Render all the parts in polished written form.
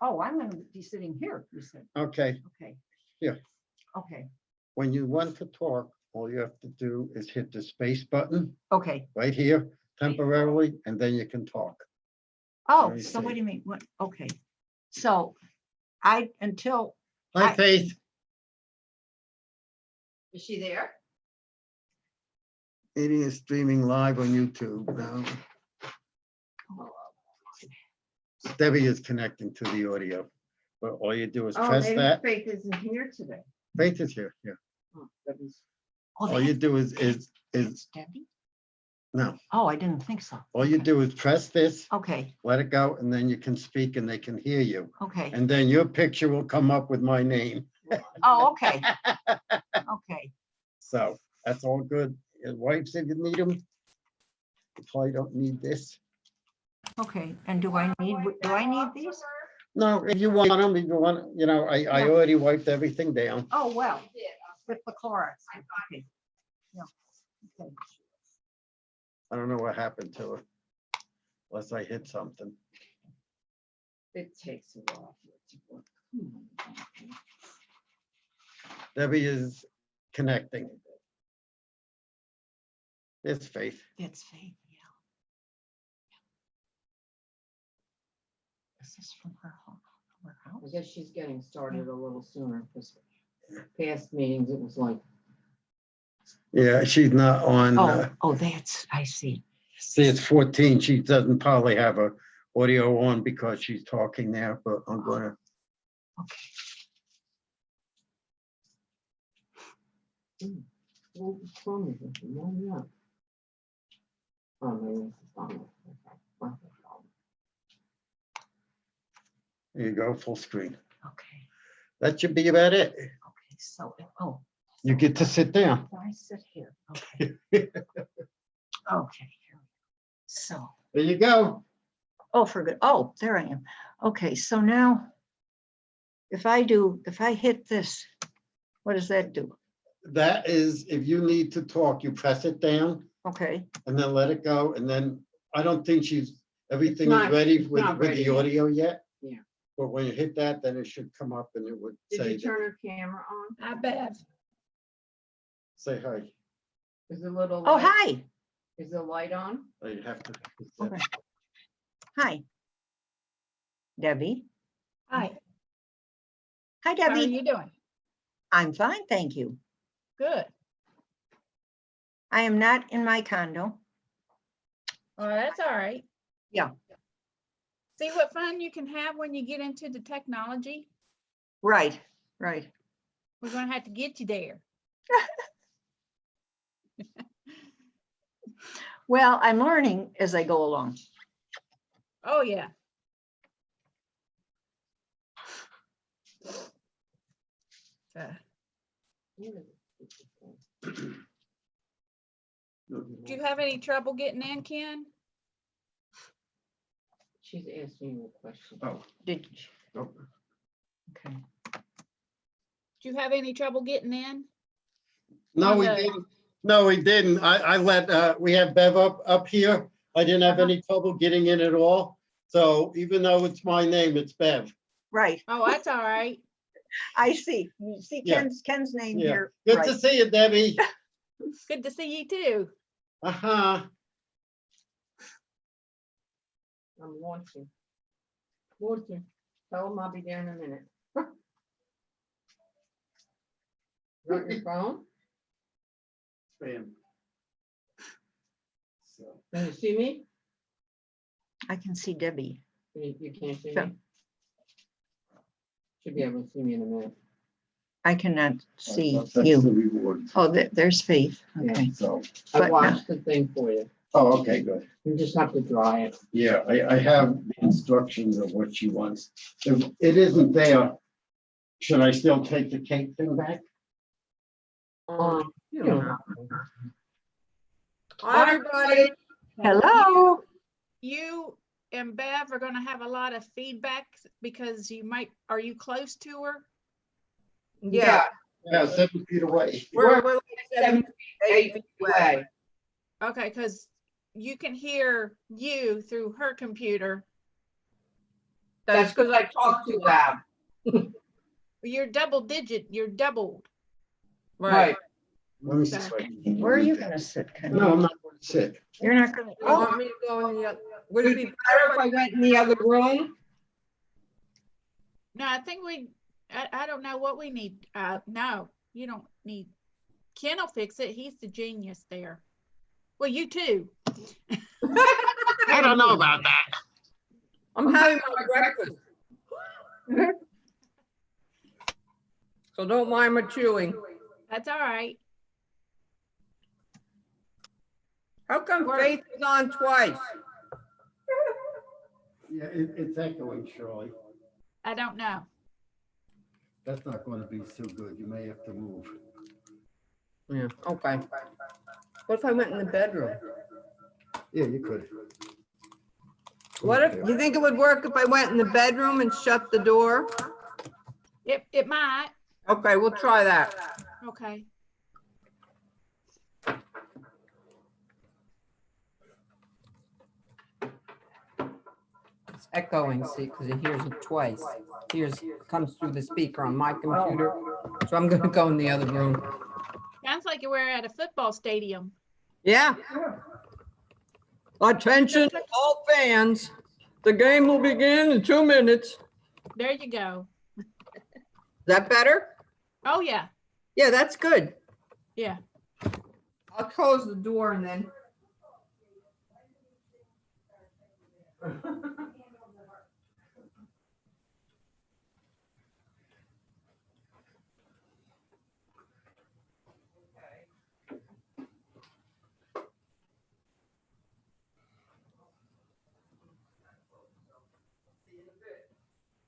Oh, I'm gonna be sitting here, you said. Okay, Okay. Here. Okay, when you want to talk, all you have to do is hit the space button okay. right here temporarily, and then you can talk. Oh, me so what see. do you mean? What? Okay. So until, Hi, I- Faith. is she there? It is streaming live on YouTube now. Debbie is connecting to the audio, but all you do is press that. Faith isn't here today. Faith is here, yeah. Oh, All you do is, that's Debbie? no, Oh, I didn't think so. all you do is press this, Okay, let it go, and then you can speak and they can hear you. okay. And then your picture will come up with my name. Oh, okay. Okay. So that's all good. Your wipes if you need them. You probably don't need this. Okay. And do I need these? No, if you want them, if you want, I Yeah. already wiped everything down. Oh, well, with the Clorox. Okay. Yeah. Okay. I don't know what happened to it. Unless I hit something. It takes a while for it to work. Debbie is connecting. It's Faith. It's Faith, yeah. This is from her home, her I house. guess she's getting started a little sooner because past meetings, it was like, Yeah, she's not on. Oh, I see. See, it's 14. She doesn't probably have her audio on because she's talking now, but I'm gonna. well, what's wrong with it? Why not? Oh, maybe it's on. Okay. There you go, full screen. Okay, That should be about it. okay, so, You get to sit down. I sit here, okay. Okay, here we go. So, There you go. oh, for good, oh, there I am. Okay, so now, if I hit this, what does that do? That is, if you need to talk, you press it down Okay, and then let it go. And then I don't think everything is not- ready it's with not ready the yet. audio yet. Yeah. But when you hit that, then it should come up and it would Did say, you turn her camera on? I bet. say hi. Is the little, Oh, light- hi, is the light on? Oh, you have to. Okay. Hi. Debbie. Hi, Hi, how are Debbie. you doing? I'm fine, thank you. Good. I am not in my condo. Well, that's all right. Yeah. See what fun you can have when you get into the technology? Right, right. We're gonna have to get you there. Well, I'm learning as I go along. Oh, yeah. Do you have any trouble getting in, Ken? She's asking you a question. Oh, Did, oh. okay. Do you have any trouble getting in? No, we Okay. didn't. No, we didn't. I let, we have Bev up here. I didn't have any trouble getting in at all. So even though it's my name, it's Bev. Right, Oh, that's all right. I see. You see Yeah. Ken's name Yeah. here. Good Right. to see you, Debbie. Good to see you too. Uh-huh. I'm launching. Launching. Tell them I'll be there in a minute. You got your phone? Bam. So, Can you see me? I can see Debbie. You can't see Sure. me? Should be able to see me in a minute. I cannot see that's the you. reward. Oh, there's Faith. Yeah. Okay. So, I But watched the thing for you. oh, okay, good. You just have to dry it. Yeah, I have the instructions of what she wants. If it isn't there, should I still take the cake thing back? You don't have to. Hi, everybody. Hello. You and Bev are gonna have a lot of feedback because are you close to her? Yeah, Yeah, 7 feet away. we're like 7, 8 feet away. Okay, because you can hear you through her computer. That's because I talk too loud. You're double digit, you're doubled. Right. Let me see if I can Where are you read that. gonna sit, Ken? No, I'm not going to sit. You're not gonna, You oh, want me to go in the other? Would it be better if I went in the other room? No, I think I don't know what we need. No, you don't need, Ken will fix it. He's the genius there. Well, you too. I don't know about that. I'm having my breakfast. So don't mind my chewing. That's all right. How come Faith is on twice? Yeah, it's echoing, Shirley. I don't know. That's not going to be so good. You may have to move. Yeah, okay. What if I went in the bedroom? Yeah, you could. What if, you think it would work if I went in the bedroom and shut the door? It might. Okay, we'll try that. Okay. It's echoing, see, because it hears it twice. Comes through the speaker on my computer. So I'm gonna go in the other room. Sounds like you were at a football stadium. Yeah. Attention, all fans. The game will begin in 2 minutes. There you go. Is that better? Oh, yeah. Yeah, that's good. Yeah. I'll close the door and then.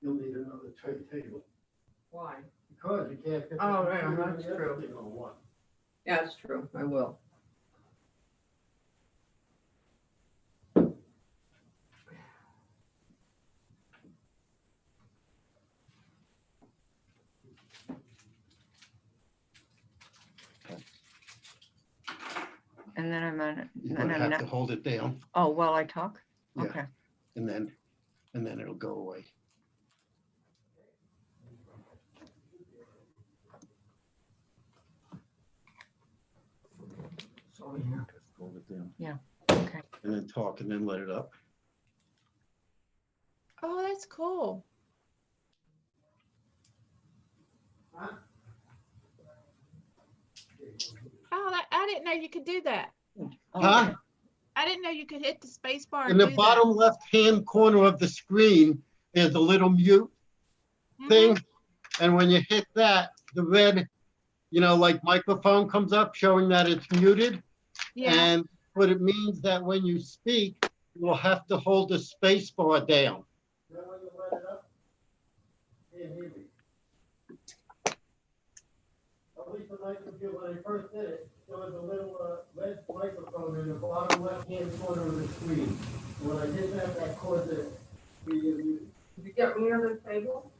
You'll need another tray table. Why? Because you can't. fit Oh, the yeah, computer and that's the true. other thing on one. Yeah, that's true. I will. and then I'm on, You're and gonna I'm have not, to hold it down, oh, while I talk? Yeah. Okay. and then it'll go away. So, yeah. Just hold it down. Okay. And then talk, and then let it up. Oh, that's cool. Oh, I didn't know you could do that. Huh? Okay. I didn't know you could hit the space bar In and the do that. bottom left-hand corner of the screen, there's a little mute Mhm. thing. And when you hit that, the red, like microphone comes up showing that it's muted. Yeah. And what it means that when you speak, you will have to hold the space bar down. Then when you let it up, can't hear me. At least when I computer, when I first did it, there was a little red microphone in the bottom left-hand corner of the screen. When I hit that, that caused it to be muted. Did you get me under the table?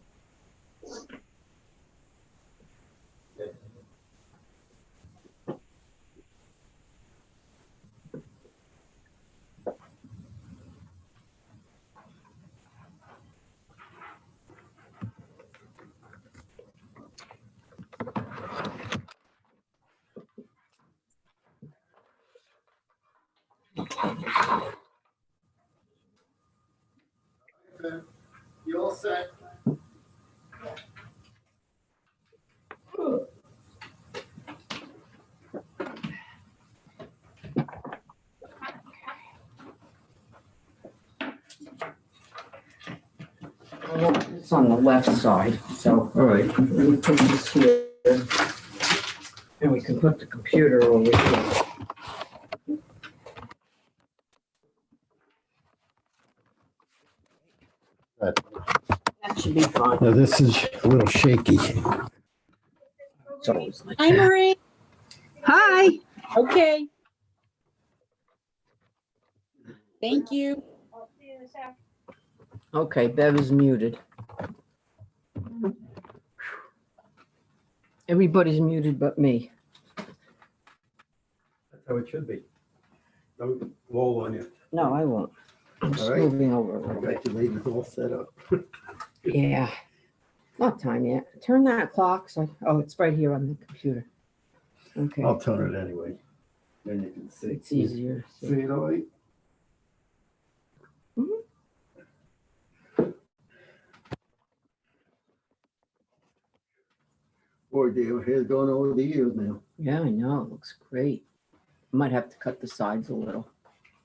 You all set? It's on the left side, so. All right. Let me put this here. And we can put the computer over here. Good. That should be fine. Now, this is a little shaky. It's always like Hi, that. Marie. Hi. Okay. Thank you. Okay, Bev is muted. Everybody's muted but me. That's how it should be. Don't roll on you. No, I won't. I'm just All right. moving over a little bit. Congratulations, all set up. Yeah, not time yet. Turn that clock. So, oh, it's right here on the computer. Okay, I'll turn it anyway. Then you can see. it's easier. See it all right? Mhm. Boy, Dale, hair's going over the years now. Yeah, I know. It looks great. Might have to cut the sides a little.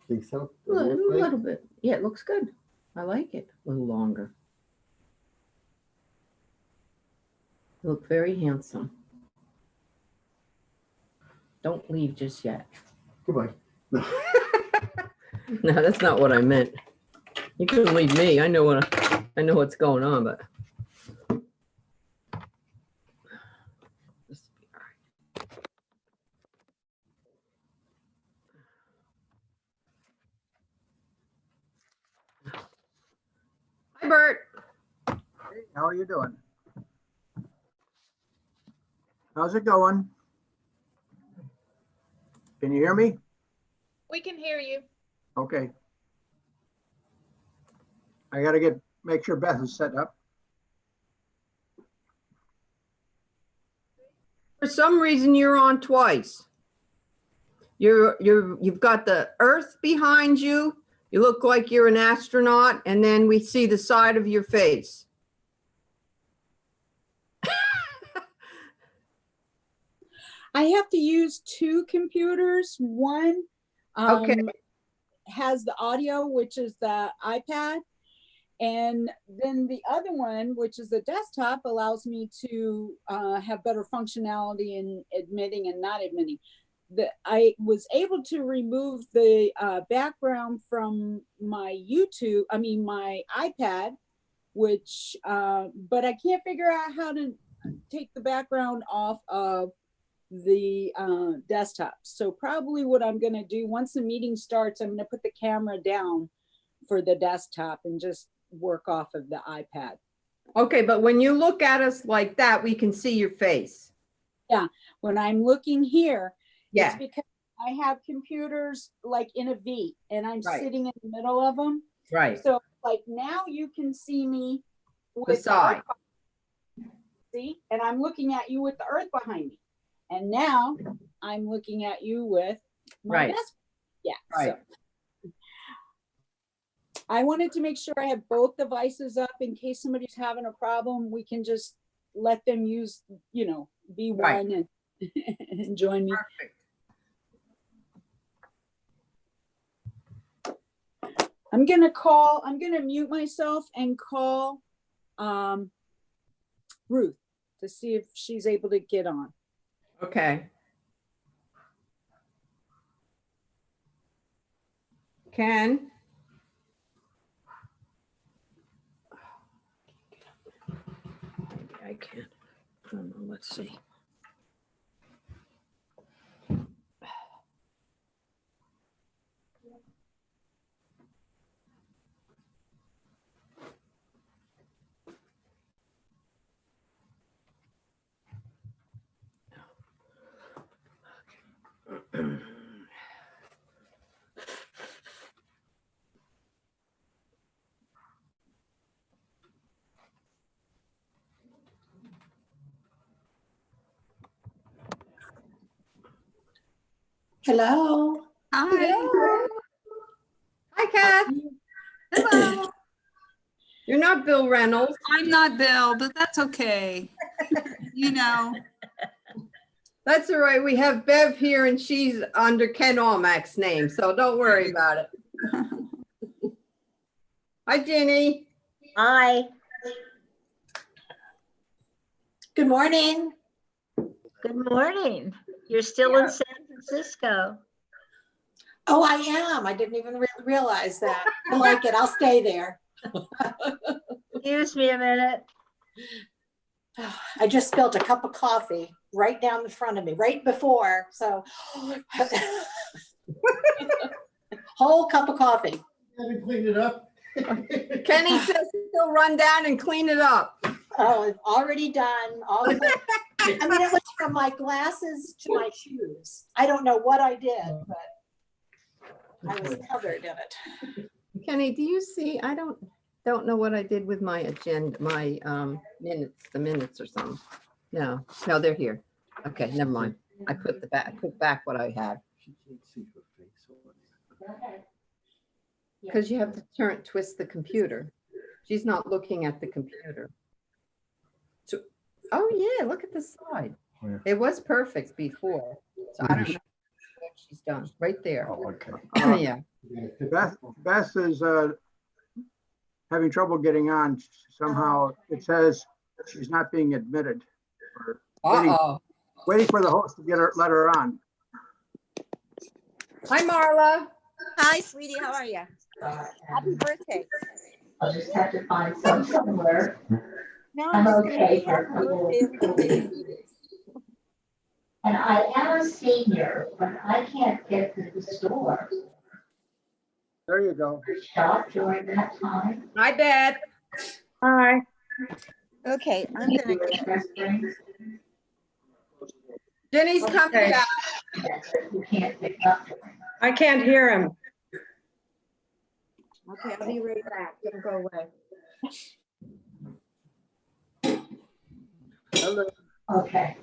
Think so? A little bit. Yeah, it looks good. I like it. A little longer. You look very handsome. Don't leave just yet. Goodbye. No, that's not what I meant. You can leave me. I know what's going on, but. This will be all right. Hi, Bert. Hey, how are you doing? How's it going? Can you hear me? We can hear you. Okay. I gotta make sure Beth is set up. For some reason, you're on twice. You've got the Earth behind you. You look like you're an astronaut, and then we see the side of your face. I have to use two computers. One Okay. has the audio, which is the iPad. And then the other one, which is the desktop, allows me to have better functionality in admitting and not admitting. I was able to remove the background from my my iPad, which, but I can't figure out how to take the background off of the desktop. So probably what I'm going to do once the meeting starts, I'm going to put the camera down for the desktop and just work off of the iPad. Okay, but when you look at us like that, we can see your face. When I'm looking here, Yeah, it's because I have computers like in a V and I'm Right. sitting in the middle of them. right. So like now you can see me The with side. Earth, see, and I'm looking at you with the earth behind me. And now I'm looking at you with my Right. desk. Yeah. Right. So I wanted to make sure I have both devices up in case somebody's having a problem. We can just let them use, be Right. one and, and join me. Perfect. I'm gonna mute myself and call Ruth to see if she's able to get on. Okay. Ken? Maybe I can. I don't know. Let's see. Hello. Hi. Hi, Kath. Hello. You're not Bill Reynolds. I'm not Bill, but that's okay. You know, That's all right. We have Bev here and she's under Ken Almack's name, so don't worry about it. Hi, Ginny. Hi. good morning. Good morning. You're still in San Francisco. Oh, I am. I didn't even realize that. I like it. I'll stay there. Excuse me a minute. I just spilled a cup of coffee right down the front of me, right before. So, whole cup of coffee. Haven't cleaned it up. Kenny says he'll run down and clean it up. Oh, it's already done. All of it. I mean, it was from my glasses to my shoes. I don't know what I did, but I was covered in it. Kenny, do you see, I don't know what I did with my agenda, my the minutes or something. No, they're here. Okay, never mind. I put back what I had. She can't see her face on it. Because you have to twist the computer. She's not looking at the computer. So, oh yeah, look at the slide. Where? It was perfect before. So I don't know what she's done. Right there. Oh, okay. Yeah. Beth is having trouble getting on. Somehow it says she's not being admitted. Or Uh-oh. waiting for the host to let her on. Hi, Marla. Hi, sweetie. How are you? Happy birthday. I'll just have to find some somewhere. No, I'm just gonna okay say for happy birthday every day. And I am a senior, but I can't get to the store There you go. to shop during that time. Hi, Beth. Hi. Okay, I'm gonna get, Jenny's coming back. You can't pick up. I can't hear him. okay, I'll be right back. Don't go away. Okay,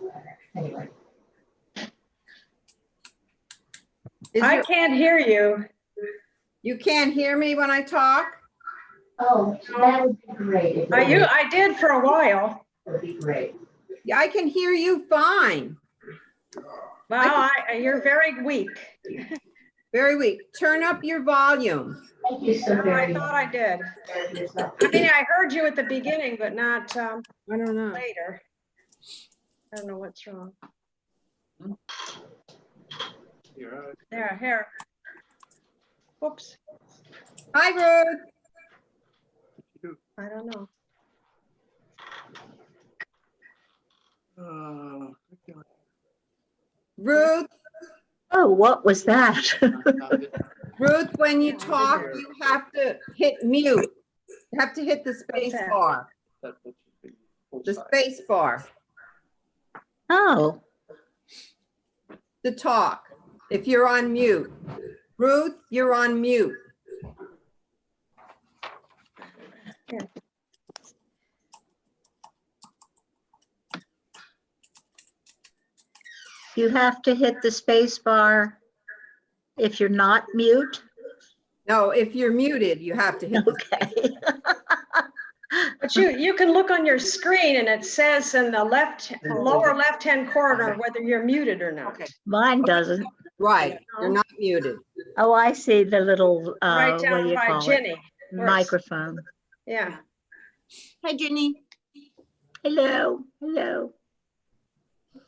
anyway. I can't hear you. You can't hear me when I talk? Oh, that would be great. I did for a while. That would be great. Yeah, I can hear you fine. Well, you're very weak. Very weak. Turn up your volume. Thank you so No, very I much. thought I did. I mean, I heard you at the beginning, but not I don't know. later. I don't know what's wrong. There, here. Whoops, Hi, Ruth. I don't know. Ruth, Oh, what was that? Ruth, when you talk, you have to hit mute. You have to hit the space that? bar. The space bar Oh, to talk. If you're on mute. Ruth, you're on mute. you have to hit the space bar if you're not mute? No, if you're muted, you have to hit the Okay. But you can look on your screen and it says in the lower left-hand corner whether you're muted or not. Okay. Mine doesn't. right. You're not muted. Oh, I see the little, Right what do down you by call it? Ginny. Microphone. Yeah. Hi, Ginny. Hello, hello.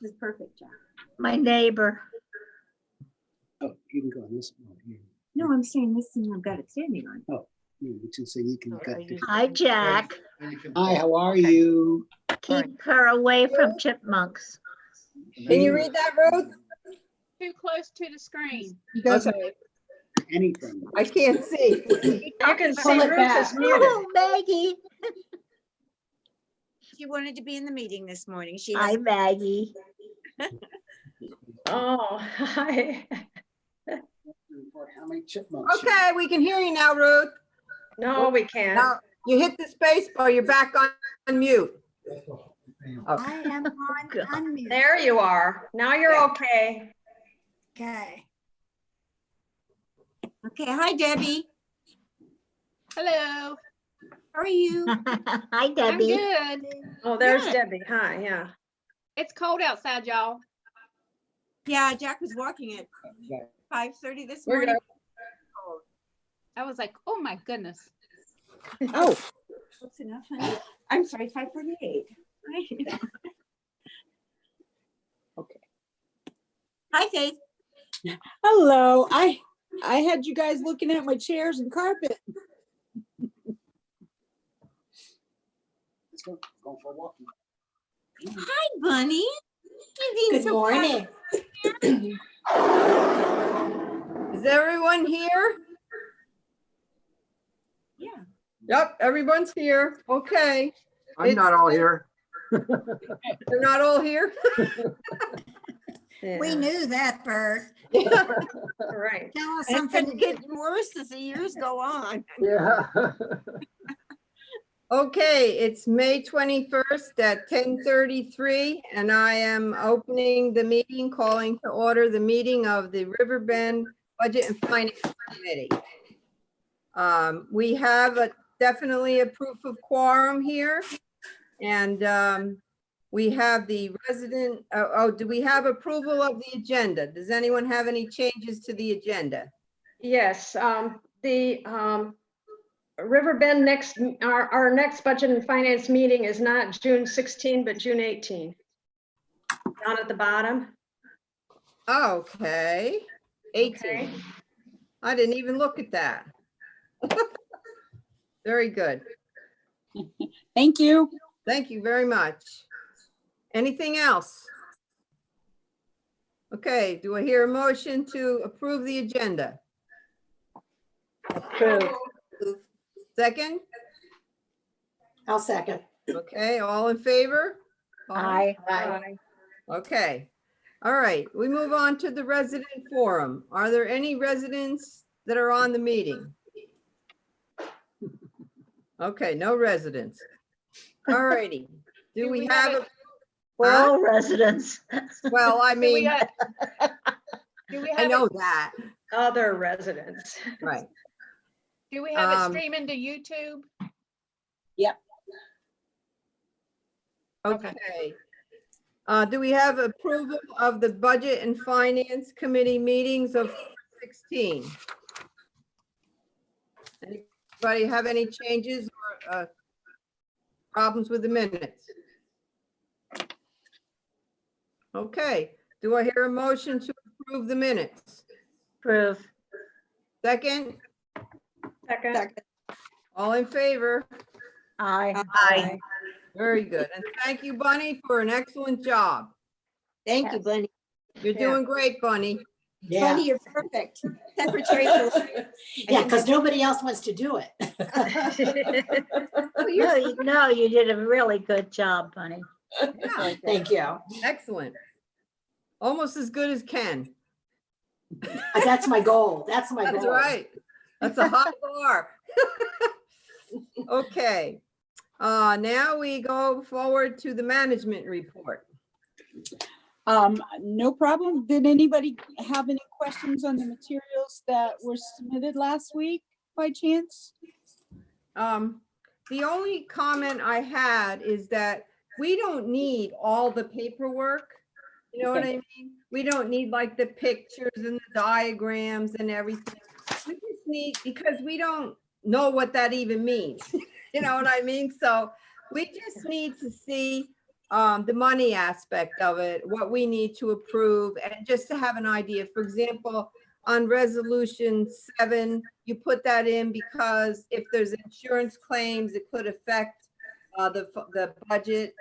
This is perfect, John. My neighbor. Oh, you can go on this one here. No, I'm saying this thing I've got it standing on. Which is so you can cut. Hi, Jack. Hi, how are you? Keep her away from chipmunks. Can you read that, Ruth? Too close to the screen. Okay. Anything. I can't see. You can see Pull it Ruth back. is muted. Oh, Maggie. She wanted to be in the meeting this morning. She Hi, has, Maggie. Oh, hi. How many chipmunks? Okay, we can hear you now, Ruth. No, we can't. Now, you hit the space bar, you're back on mute. I am on unmute. There you are. Now you're okay. Okay. Okay, hi Debbie. Hello. How are you? Hi, I'm Debbie. good. Oh, there's Good. Debbie. Hi, yeah. It's cold outside, y'all. Yeah, Jack was walking at 5:30 this We're morning. I was like, oh my goodness. Oh, close enough, honey. I'm sorry, 5:48. Okay. Hi, Faith. Hello, I had you guys looking at my chairs and carpet. Let's go for a walk. Hi, Bunny. You're being Good so morning. Is everyone here? Yeah. Yep, everyone's here. Okay. I'm not all here. They're not all here? We Yeah, knew that, Bert. right. Tell us And something then- getting worse as the years go on. Yeah. Okay, it's May 21st at 10:33, and I am opening the meeting, calling to order the meeting of the Riverbend Budget and Finance Committee. We have definitely a proof of quorum here. And we have the resident, do we have approval of the agenda? Does anyone have any changes to the agenda? Yes, the Riverbend our next budget and finance meeting is not June 16, but June 18. Down at the bottom. Okay, 18. Okay. I didn't even look at that. Very good. Thank you. Thank you very much. Anything else? Okay, do I hear a motion to approve the agenda? Approved. Second? I'll second. Okay, all in favor? Aye. Aye. Okay, all right, we move on to the resident forum. Are there any residents that are on the meeting? Okay, no residents. All righty. Do we have, a? We're Huh? all residents. Well, I Do we mean, have- do we I have know it, that, Other residents. right. do we have it Um, streaming to YouTube? Okay. Okay. Do we have approval of the Budget and Finance Committee meetings of 16? Anybody have any changes or problems with the minutes? Okay, do I hear a motion to approve the minutes? Approve. Second, Second. all in favor? Aye. Aye. Very good. And thank you, Bunny, for an excellent job. Thank you, Bunny. You're Yeah. doing great, Bunny. Yeah. Bunny, you're perfect. Secretary. for- Yeah, because nobody else wants to do it. No, you did a really good job, Bunny. Yeah, Thank you. excellent. Almost as good as Ken. That's my goal. That's my goal. That's right. That's a high bar. Okay, now we go forward to the management report. No problem. Did anybody have any questions on the materials that were submitted last week by chance? The only comment I had is that we don't need all the paperwork. You know what I mean? We don't need like the pictures and the diagrams and everything. We just need, because we don't know what that even means. You know what I mean? So we just need to see the money aspect of it, what we need to approve, and just to have an idea. For example, on resolution 7, you put that in because if there's insurance claims, it could affect the budget.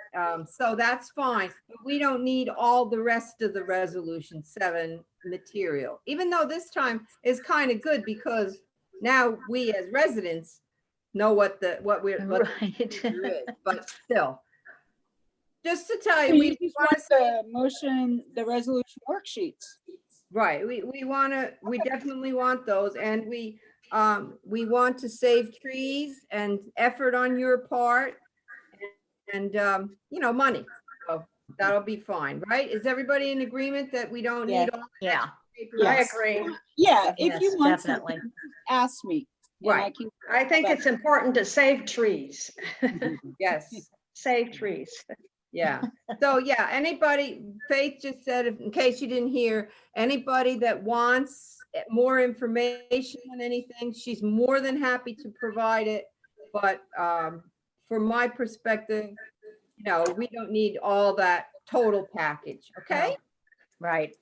So that's fine. But we don't need all the rest of the resolution 7 material, even though this time is kind of good because now we as residents know what the Right. procedure is, but still. Just to tell So you, you we just want want to the motion, the resolution worksheets. right, we definitely want those, and we want to save trees and effort on your part and money. So that'll be fine, right? Is everybody in agreement that we don't need all the Yeah. paperwork? I Yes. agree. Yeah, if you Yes, want definitely. something, ask me. and I Right. can- I think it's important to save trees. Yes. Save trees. Yeah, so yeah, anybody, Faith just said, in case you didn't hear, anybody that wants more information on anything, she's more than happy to provide it. But from my perspective, we don't need all that total package, okay? Right.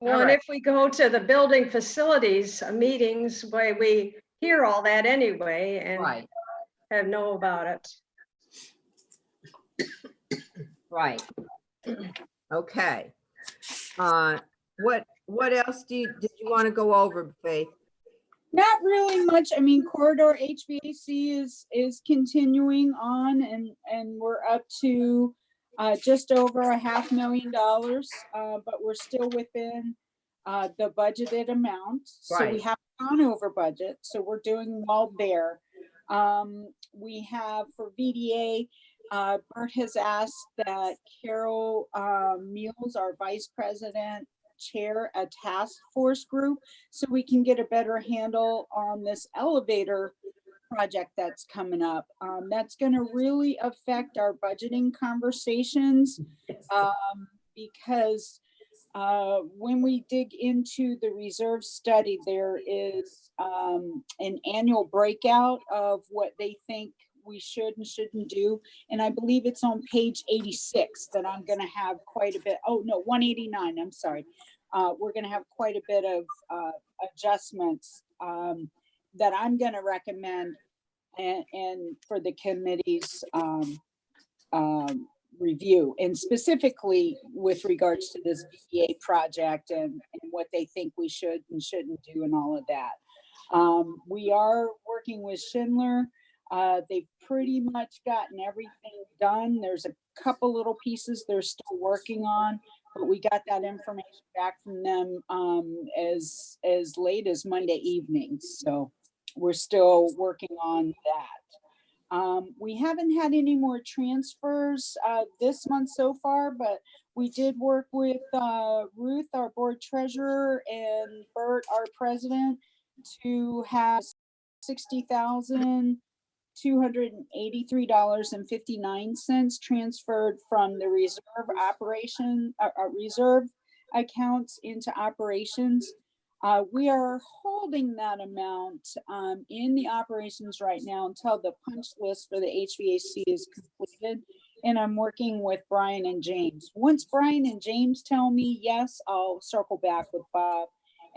Well, All and right. if we go to the building facilities meetings, where we hear all that anyway and Right, have know about it. right. Okay. What else did you want to go over, Faith? Not really much. I mean, corridor HVAC is continuing on and we're up to just over $500,000, but we're still within the budgeted amount. So we Right. haven't gone over budget, so we're doing well there. We have for VDA, Bert has asked that Carol Mules, our vice president, chair a task force group so we can get a better handle on this elevator project that's coming up. That's going to really affect our budgeting conversations because when we dig into the reserve study, there is an annual breakout of what they think we should and shouldn't do. And I believe it's on page 86 that I'm going to have quite a bit. Oh, no, 189. I'm sorry. We're going to have quite a bit of adjustments that I'm going to recommend and for the committee's review, and specifically with regards to this VDA project and what they think we should and shouldn't do and all of that. We are working with Schindler. They've pretty much gotten everything done. There's a couple little pieces they're still working on, but we got that information back from them as late as Monday evening. So we're still working on that. We haven't had any more transfers this month so far, but we did work with Ruth, our board treasurer, and Bert, our president, to have $60,283.59 transferred from the reserve reserve accounts into operations. We are holding that amount in the operations right now until the punch list for the HVAC is completed. And I'm working with Brian and James. Once Brian and James tell me yes, I'll circle back with Bob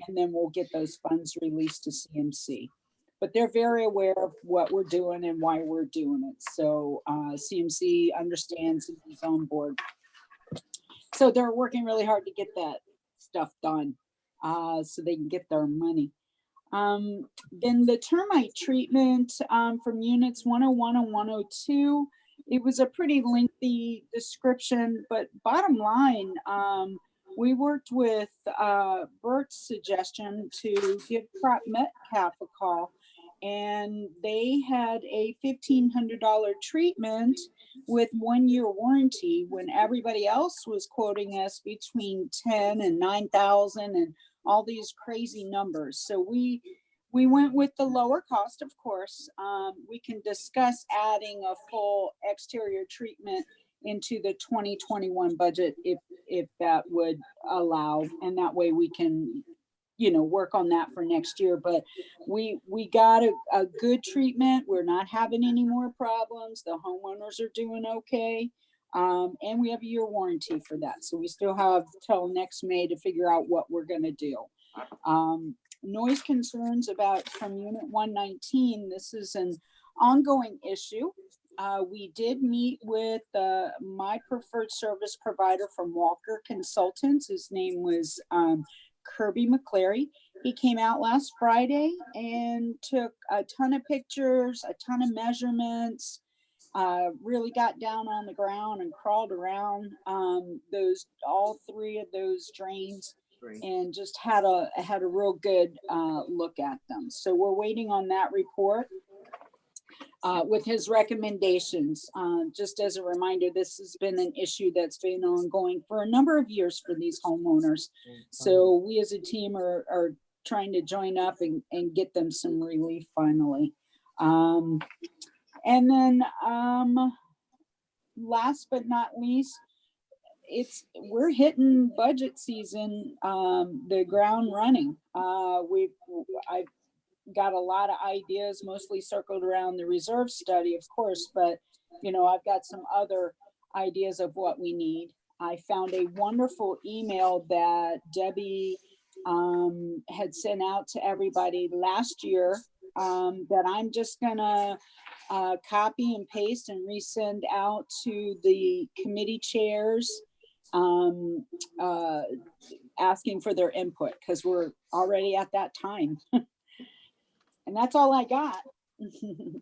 and then we'll get those funds released to CMC. But they're very aware of what we're doing and why we're doing it. So CMC understands and is on board. So they're working really hard to get that stuff done. So they can get their money. Then the termite treatment from units 101 and 102, it was a pretty lengthy description, but bottom line, we worked with Bert's suggestion to give Prop Metcalf a call, and they had a $1,500 treatment with 1 year warranty when everybody else was quoting us between 10 and 9,000 and all these crazy numbers. So we went with the lower cost, of course. We can discuss adding a full exterior treatment into the 2021 budget if that would allow, and that way we can, you know, work on that for next year. But we got a good treatment. We're not having any more problems. The homeowners are doing okay. And we have a year warranty for that. So we still have till next May to figure out what we're going to do. Noise concerns about from unit 119. This is an ongoing issue. We did meet with my preferred service provider from Walker Consultants. His name was Kirby McClary. He came out last Friday and took a ton of pictures, a ton of measurements, really got down on the ground and crawled around all three of those drains and just had a real good look at them. So we're waiting on that report with his recommendations. Just as a reminder, this has been an issue that's been ongoing for a number of years for these homeowners. So we as a team are trying to join up and get them some relief finally. And then last but not least, we're hitting budget season, the ground running. I've got a lot of ideas, mostly circled around the reserve study, of course, but you know, I've got some other ideas of what we need. I found a wonderful email that Debbie had sent out to everybody last year that I'm just gonna copy and paste and resend out to the committee chairs, asking for their input because we're already at that time. And that's all I got. You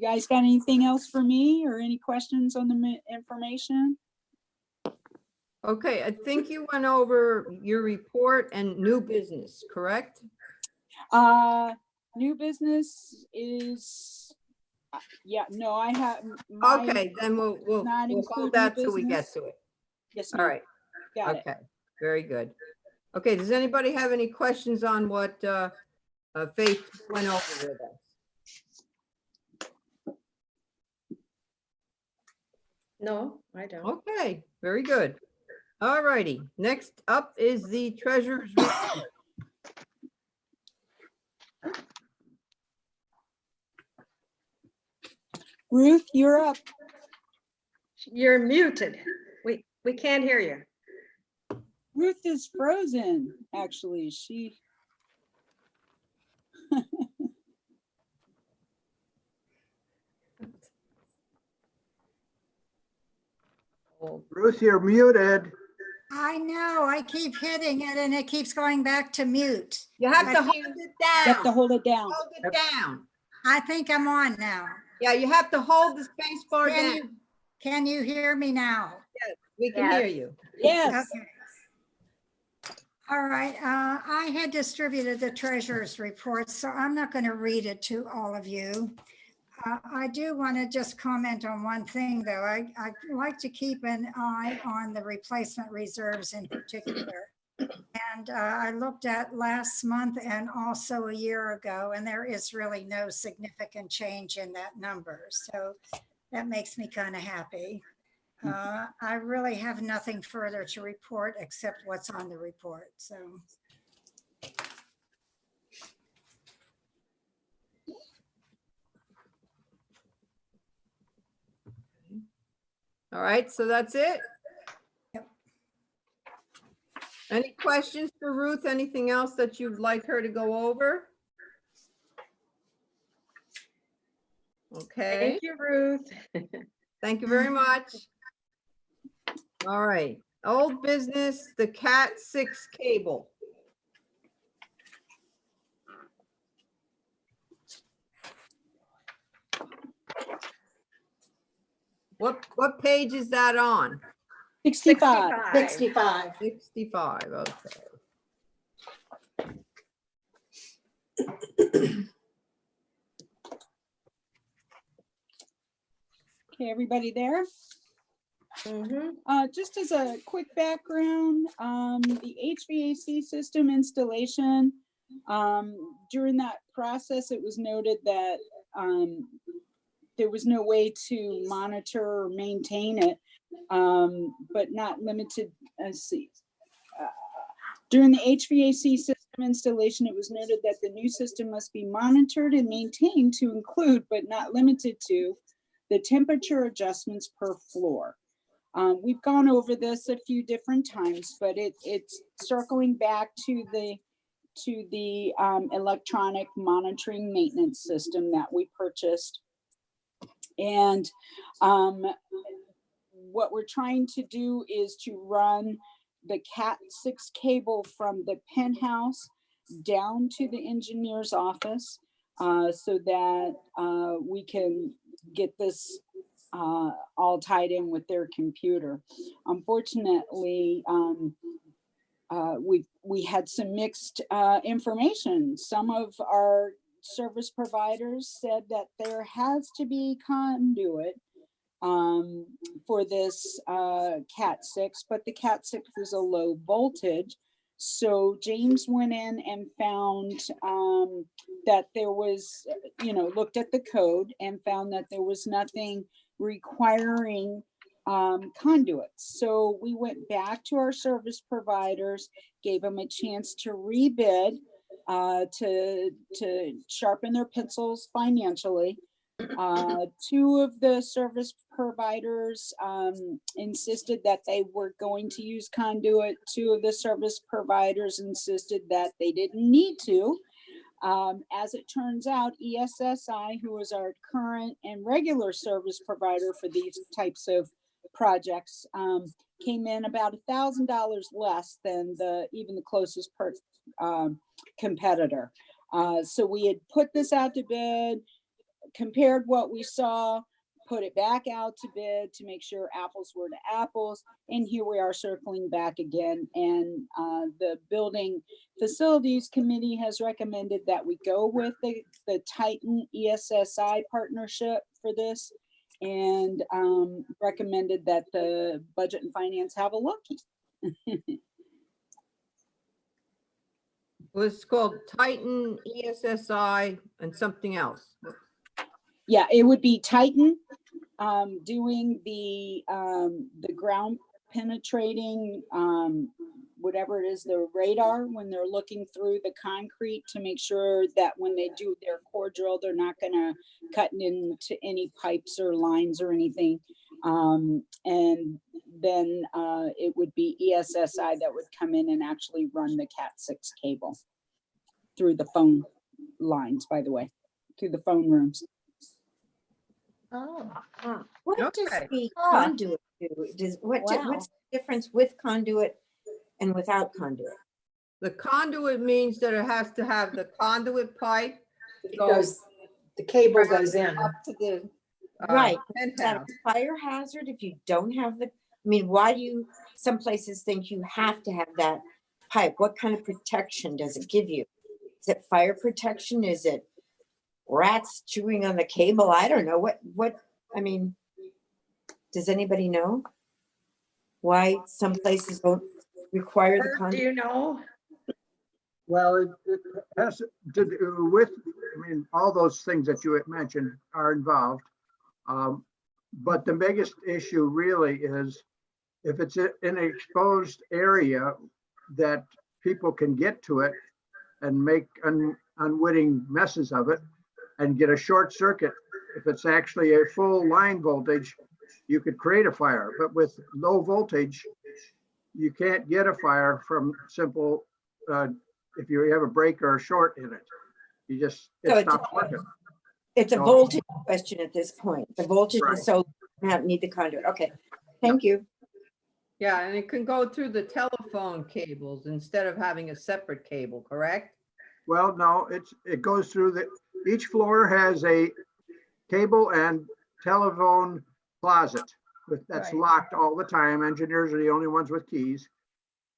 guys got anything else for me or any questions on the information? Okay, I think you went over your report and new business, correct? New business is, yeah, no, I have. my- Okay, then we'll not hold include that new till we get business. to it. Yes, All ma'am. right, Got it. okay, very good. Okay, does anybody have any questions on what Faith went over with us? No, I don't. Okay, very good. All righty, next up is the treasurer's report. Ruth, you're up. You're muted. We can't hear you. Ruth is frozen, actually. She. Ruth, you're muted. I know, I keep hitting it and it keeps going back to mute. You have to I hold think- it You have to down. hold it down. Hold it down. I think I'm on now. Yeah, you have to hold the space bar Can down. you, can you hear me now? We can hear you. Yes. Okay. All right, I had distributed the treasurer's report, so I'm not going to read it to all of you. I do want to just comment on one thing, though. I like to keep an eye on the replacement reserves in particular. And I looked at last month and also a year ago, and there is really no significant change in that number. So that makes me kind of happy. I really have nothing further to report except what's on the report, so. All right, so that's it? Yep. Any questions for Ruth? Anything else that you'd like her to go over? Okay, Thank you, Ruth. thank you very much. All right, old business, the Cat 6 cable. What page is that on? 65. 65. 65, okay. Okay, everybody there? Mhm. Just as a quick background, the HVAC system installation, during that process, it was noted that there was no way to monitor or maintain it, but not limited, let's see. During the HVAC system installation, it was noted that the new system must be monitored and maintained to include, but not limited to, the temperature adjustments per floor. We've gone over this a few different times, but it's circling back to the electronic monitoring maintenance system that we purchased. And what we're trying to do is to run the Cat 6 cable from the penthouse down to the engineer's office so that we can get this all tied in with their computer. Unfortunately, we had some mixed information. Some of our service providers said that there has to be conduit for this Cat 6, but the Cat 6 is a low voltage. So James went in and found that there was, looked at the code and found that there was nothing requiring conduits. So we went back to our service providers, gave them a chance to rebid, to sharpen their pencils financially. Two of the service providers insisted that they were going to use conduit. Two of the service providers insisted that they didn't need to. As it turns out, ESSI, who is our current and regular service provider for these types of projects, came in about $1,000 less than even the closest competitor. So we had put this out to bid, compared what we saw, put it back out to bid to make sure apples were to apples. And here we are circling back again. And the Building Facilities Committee has recommended that we go with the Titan ESSI partnership for this, and recommended that the Budget and Finance have a look. Was called Titan ESSI and something else. Yeah, it would be Titan doing the ground penetrating, whatever it is, the radar, when they're looking through the concrete to make sure that when they do their core drill, they're not gonna cut into any pipes or lines or anything. And then it would be ESSI that would come in and actually run the Cat6 cable through the phone lines, by the way, through the phone rooms. Oh, What does Okay. the Oh. conduit do? What's the difference with conduit and without conduit? The conduit means that it has to have the conduit pipe. It goes, the cable goes in. Up to the. Right. Is that penthouse. a fire hazard if you don't have the, I mean, why do you, some places think you have to have that pipe? What kind of protection does it give you? Is it fire protection? Is it rats chewing on the cable? I don't know. I mean, does anybody know why some places don't require the Herb, do conduit? you know? Well, it has to do with, I mean, all those things that you had mentioned are involved. But the biggest issue really is if it's in an exposed area that people can get to it and make unwitting messes of it and get a short circuit. If it's actually a full line voltage, you could create a fire, but with low voltage, you can't get a fire from simple, if you have a break or a short in it. You just, So it it's- stops working. It's a No. voltage question at this point. The voltage Right. is so, need the conduit. Okay, thank you. Yeah, and it can go through the telephone cables instead of having a separate cable, correct? Well, no, it goes through each floor has a cable and telephone closet that's Right. locked all the time. Engineers are the only ones with keys.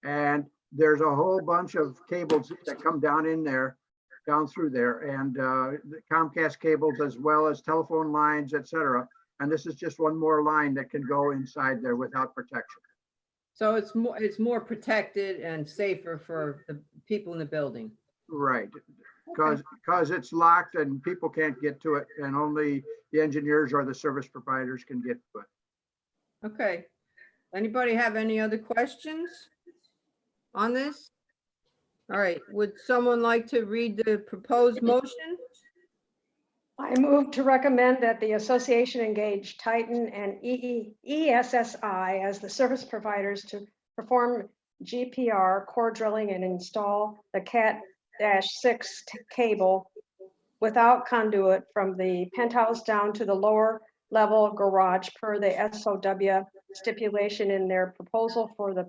And there's a whole bunch of cables that come down in there, down through there, and the Comcast cables as well as telephone lines, et cetera. And this is just one more line that can go inside there without protection. So it's more protected and safer for the people in the building. Right, because it's locked and people can't get to it, and only the engineers or the service providers can get to it. Okay. Anybody have any other questions on this? All right, would someone like to read the proposed motion? I move to recommend that the association engage Titan and ESSI as the service providers to perform GPR core drilling and install the Cat-6 cable without conduit from the penthouse down to the lower level garage per the SOW stipulation in their proposal for the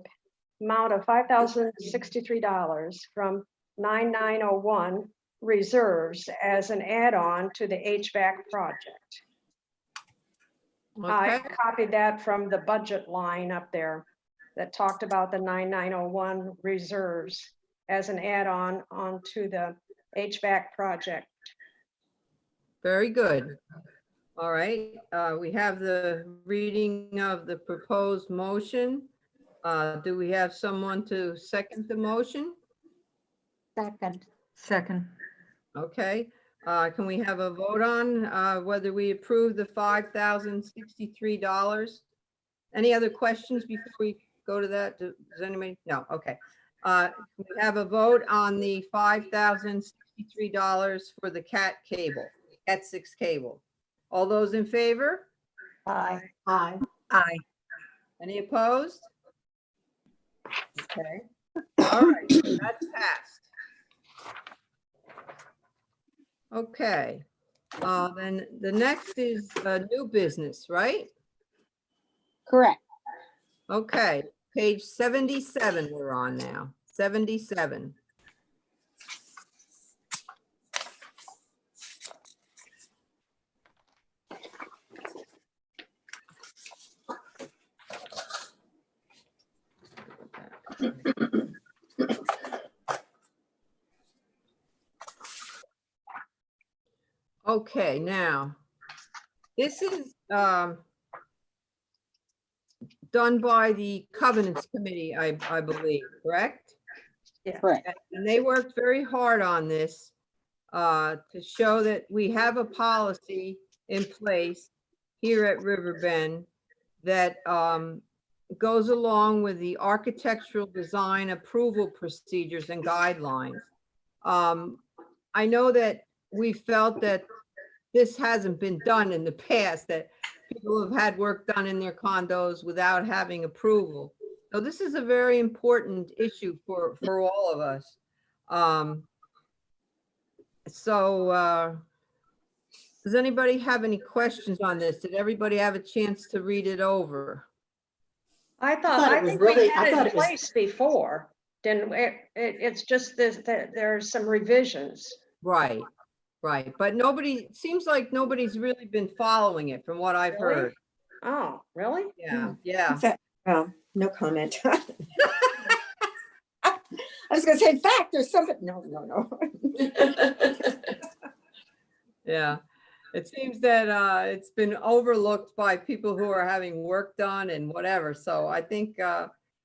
amount of $5,063 from 9901 reserves as an add-on to the HVAC project. I Okay, copied that from the budget line up there that talked about the 9901 reserves as an add-on onto the HVAC project. very good. All right, we have the reading of the proposed motion. Do we have someone to second the motion? Second. Okay, can we have a vote on whether we approve the $5,063? Any other questions before we go to that? Does anybody? No, okay. We have a vote on the $5,063 for the Cat6 cable. All those in favor? Aye. Aye. Any opposed? Okay, all right, that's passed. Okay, then the next is new business, right? Correct. Okay, page 77 we're on now, 77. Okay, now, this is done by the Covenants Committee, I believe, correct? Correct. And they worked very hard on this to show that we have a policy in place here at Riverbend that goes along with the architectural design approval procedures and guidelines. I know that we felt that this hasn't been done in the past, that people have had work done in their condos without having approval. So this is a very important issue for all of us. Does anybody have any questions on this? Did everybody have a chance to read it over? I thought it was think really- we I had thought it it in was- place before. Then it's just this, that there's some revisions. Right, right. But nobody, seems like nobody's really been following it from what I've Really? heard. Oh, really? Yeah, yeah. In fact, no comment. I was gonna say, in fact, there's somebody, no. Yeah, it seems that it's been overlooked by people who are having work done and whatever. So I think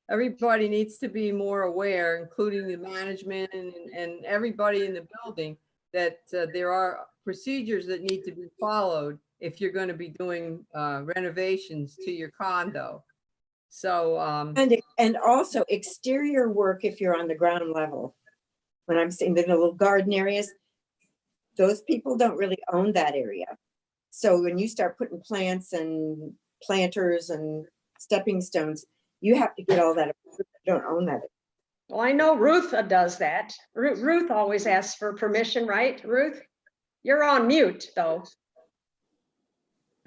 everybody needs to be more aware, including the management and everybody in the building, that there are procedures that need to be followed if you're going to be doing renovations to your condo. So And also exterior work if you're on the ground level. When I'm saying the little garden areas, those people don't really own that area. So when you start putting plants and planters and stepping stones, you have to get all that. You don't own that. Well, I know Ruth does that. Ruth always asks for permission, right, Ruth? You're on mute, though.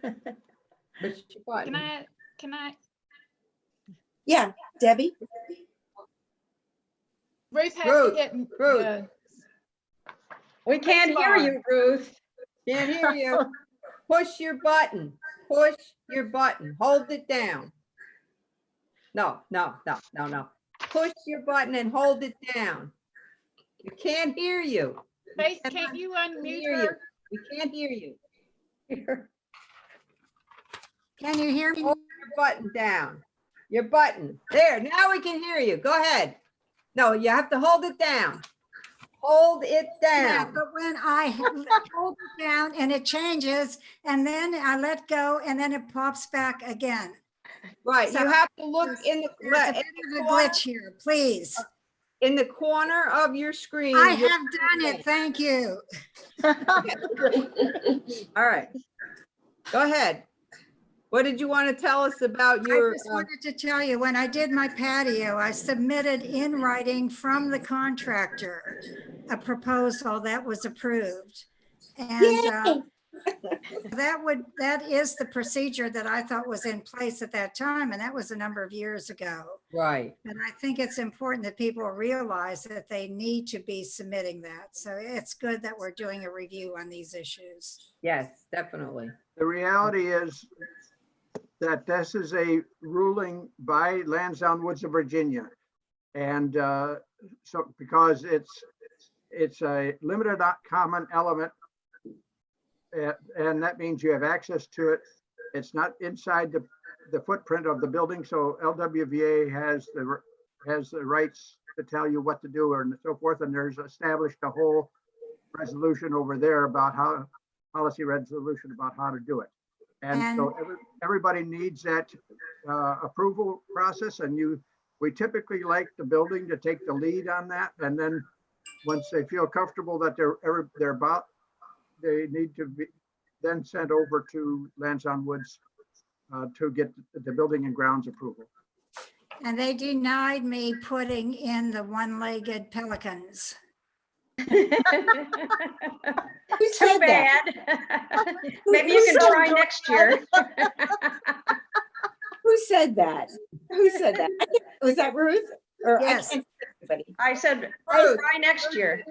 Can I, Yeah, Debbie? Ruth has Ruth, to hit. Ruth. We can't hear you, Ruth. can't hear you. Push your button. Push your button. Hold it down. No. Push your button and hold it down. We can't hear you. Faith, can't you unmute hear you. her? We can't hear you. Can you hear me? Hold your button down. Your button. There, now we can hear you. Go ahead. No, you have to hold it down. Hold it Yeah, down. but when I hold it down and it changes, and then I let go, and then it pops back again. Right, So you have to look in the, There's a bit of a glitch here, please. in the corner of your screen. I you'll- have done it, thank you. All right. Go ahead. What did you want to tell us about I your, just wanted to tell you, when I did my patio, I submitted in writing from the contractor a proposal that was approved. And that is the procedure that I thought was in place at that time, and that was a number of years ago. right, And I think it's important that people realize that they need to be submitting that. So it's good that we're doing a review on these issues. yes, definitely. The reality is that this is a ruling by Lansdowne Woods of Virginia. And so because it's a limited common element, and that means you have access to it. It's not inside the footprint of the building, so LWVA has the rights to tell you what to do and so forth. And there's established a whole resolution over there about policy resolution about how to do it. And so everybody needs that approval process, and we typically like the building to take the lead on that. And then once they feel comfortable that they're about, they need to be then sent over to Lansdowne Woods to get the building and grounds approval. And they denied me putting in the one-legged pelicans. Too bad. Maybe you can try next year. Who said that? Who said that? Was that Ruth? Or Yes. I said, try next year.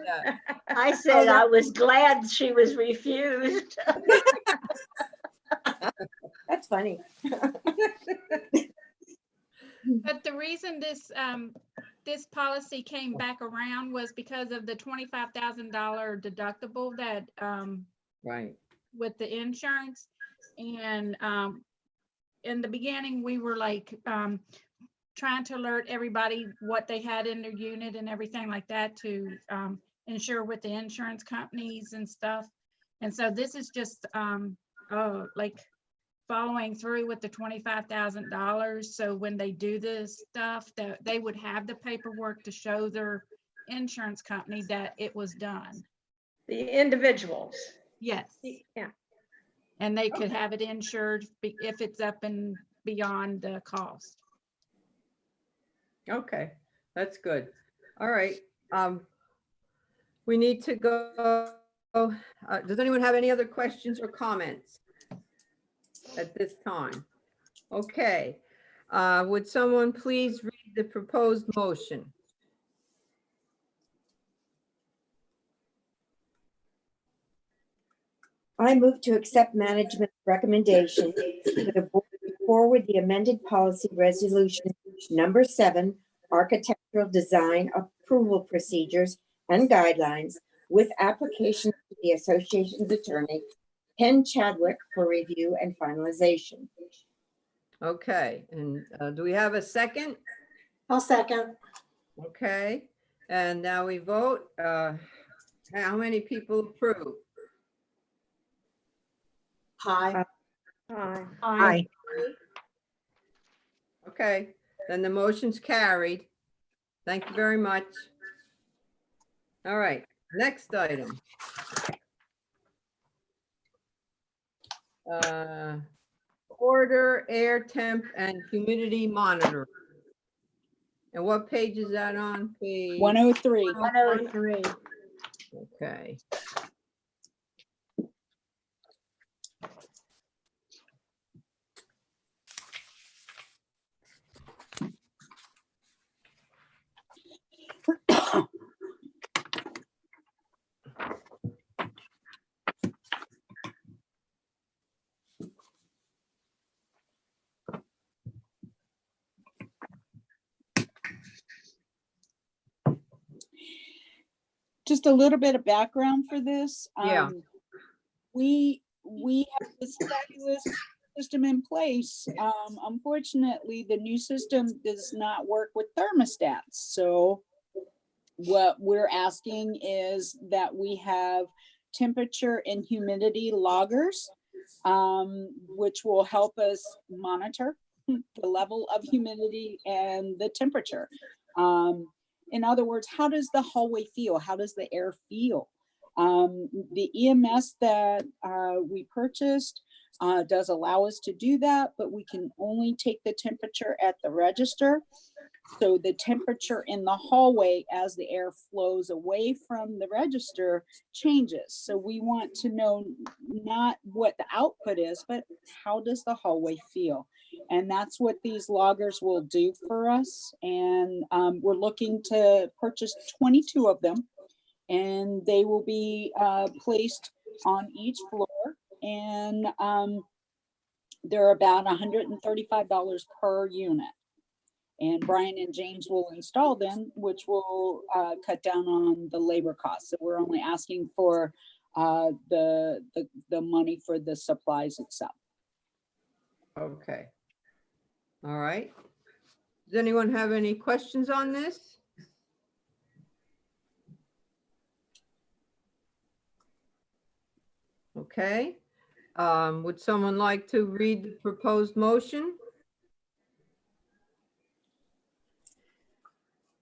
I said I was glad she was refused. That's funny. But the reason this this policy came back around was because of the $25,000 deductible that, Right. with the insurance. And in the beginning, we were like trying to alert everybody what they had in their unit and everything like that to insure with the insurance companies and stuff. And so this is just like following through with the $25,000. So when they do this stuff, that they would have the paperwork to show their insurance company that it was done. The individuals. Yes. Yeah. And they could have it insured if it's up and beyond the cost. Okay, that's good. All right. We need to go. Does anyone have any other questions or comments at this time? Okay. Would someone please read the proposed motion? I move to accept management recommendation for the board to forward the amended policy resolution number 7, architectural design approval procedures and guidelines with application to the association's attorney, Ken Chadwick, for review and finalization. Okay, and do we have a second? I'll second. Okay, and now we vote. How many people approve? Aye. Aye. Okay, then the motion's carried. Thank you very much. All right, next item. Order air temp and humidity monitor. And what page is that on? Page 103. 103. Okay. Just a little bit of background for this. Yeah. We have this fabulous system in place. Unfortunately, the new system does not work with thermostats. So what we're asking is that we have temperature and humidity loggers, which will help us monitor the level of humidity and the temperature. In other words, how does the hallway feel? How does the air feel? The EMS that we purchased does allow us to do that, but we can only take the temperature at the register. So the temperature in the hallway as the air flows away from the register changes. So we want to know not what the output is, but how does the hallway feel? And that's what these loggers will do for us. And we're looking to purchase 22 of them, and they will be placed on each floor. And they're about $135 per unit. And Brian and James will install them, which will cut down on the labor costs. So we're only asking for the money for the supplies itself. Okay. All right. Does anyone have any questions on this? Okay. Would someone like to read the proposed motion?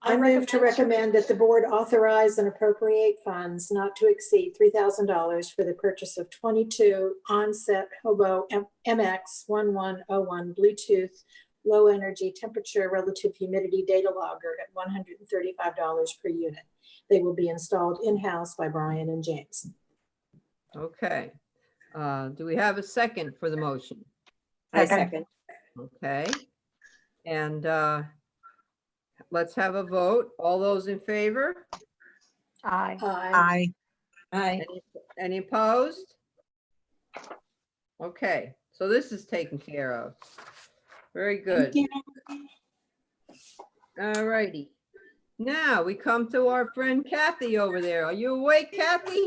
I move to recommend that the board authorize and appropriate funds not to exceed $3,000 for the purchase of 22 onset Hobo MX1101 Bluetooth low energy temperature relative humidity data logger at $135 per unit. They will be installed in-house by Brian and James. Okay. Do we have a second for the motion? I second. Okay. And let's have a vote. All those in favor? Aye. Aye. Aye. Any opposed? Okay, so this is taken care of. Very good. Thank you. All righty. Now we come to our friend Kathy over there. Are you awake, Kathy?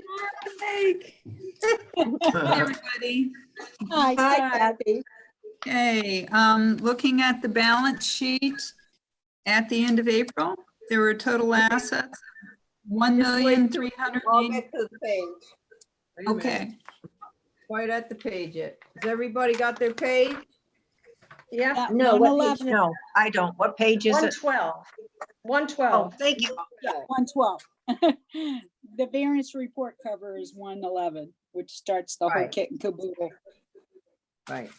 Hey, everybody. Hi, Kathy. Okay, looking at the balance sheet at the end of April, there were total assets, I'll 1,380,000. get to the page. Wait a minute. Okay, Quite at the page yet. Has everybody got their page? Yeah, No, what page? 111. No, I don't. What page is it? 112. Oh, 112. thank you. 112. The variance report cover is 111, which starts the whole Right. kit and caboodle. Right.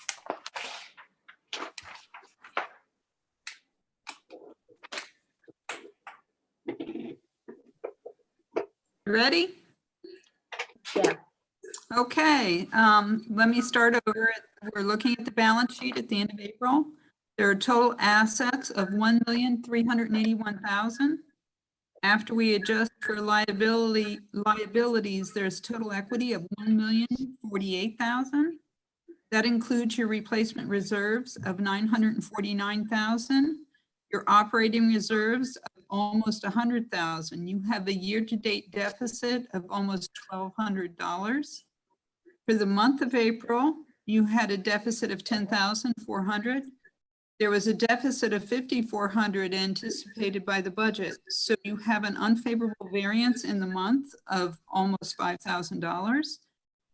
ready? Yeah. Okay, let me start over. We're looking at the balance sheet at the end of April. There are total assets of 1,381,000. After we adjust for liabilities, there's total equity of 1,048,000. That includes your replacement reserves of 949,000, your operating reserves of almost 100,000. You have a year-to-date deficit of almost $1,200. For the month of April, you had a deficit of 10,400. There was a deficit of 5,400 anticipated by the budget. So you have an unfavorable variance in the month of almost $5,000.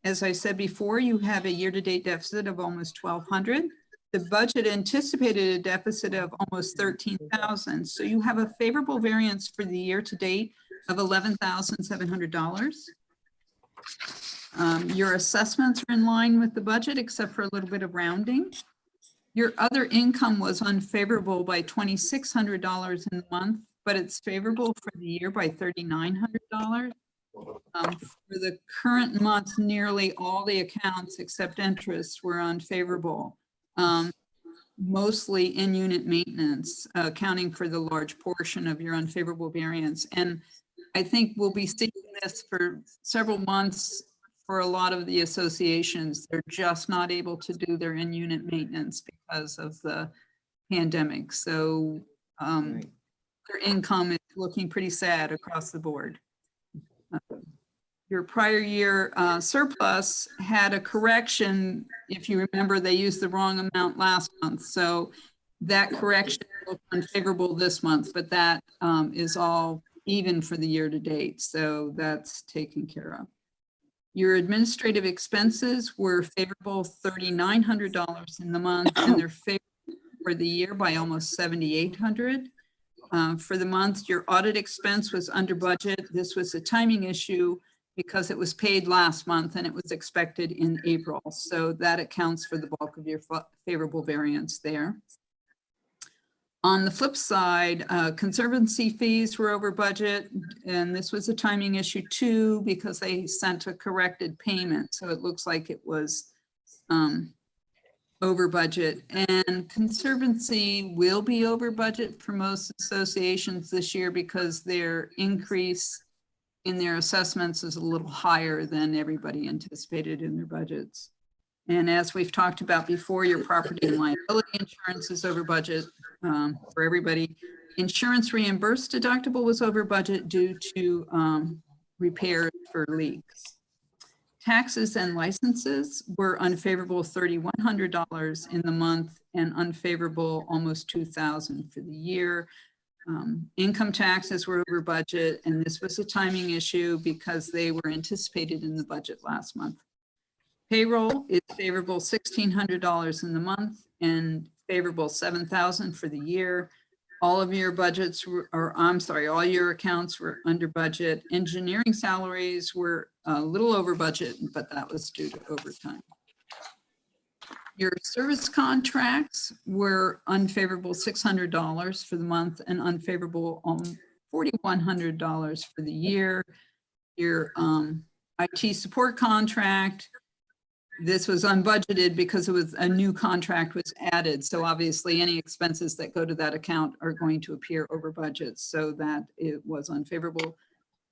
As I said before, you have a year-to-date deficit of almost 1,200. The budget anticipated a deficit of almost 13,000. So you have a favorable variance for the year-to-date of $11,700. Your assessments are in line with the budget, except for a little bit of rounding. Your other income was unfavorable by $2,600 in the month, but it's favorable for the year by $3,900. For the current month, nearly all the accounts except interest were unfavorable, mostly in-unit maintenance, accounting for the large portion of your unfavorable variance. And I think we'll be seeing this for several months for a lot of the associations. They're just not able to do their in-unit maintenance because of the pandemic. So their income is looking pretty sad across the board. Your prior year surplus had a correction. If you remember, they used the wrong amount last month. So that correction looked unfavorable this month, but that is all even for the year to date. So that's taken care of. Your administrative expenses were favorable $3,900 in the month, and they're favorable for the year by almost $7,800. For the month, your audit expense was under budget. This was a timing issue because it was paid last month and it was expected in April. So that accounts for the bulk of your favorable variance there. On the flip side, conservancy fees were over budget, and this was a timing issue too because they sent a corrected payment. So it looks like it was over budget, and conservancy will be over budget for most associations this year because their increase in their assessments is a little higher than everybody anticipated in their budgets. And as we've talked about before, your property and liability insurance is over budget for everybody. Insurance reimbursed deductible was over budget due to repairs for leaks. Taxes and licenses were unfavorable $3,100 in the month and unfavorable almost $2,000 for the year. Income taxes were over budget, and this was a timing issue because they were anticipated in the budget last month. Payroll is favorable $1,600 in the month and favorable $7,000 for the year. All of your budgets were, or I'm sorry, all your accounts were under budget. Engineering salaries were a little over budget, but that was due to overtime. Your service contracts were unfavorable $600 for the month and unfavorable $4,100 for the year. Your IT support contract, this was unbudgeted because it was a new contract was added. So obviously any expenses that go to that account are going to appear over budget. So that it was unfavorable.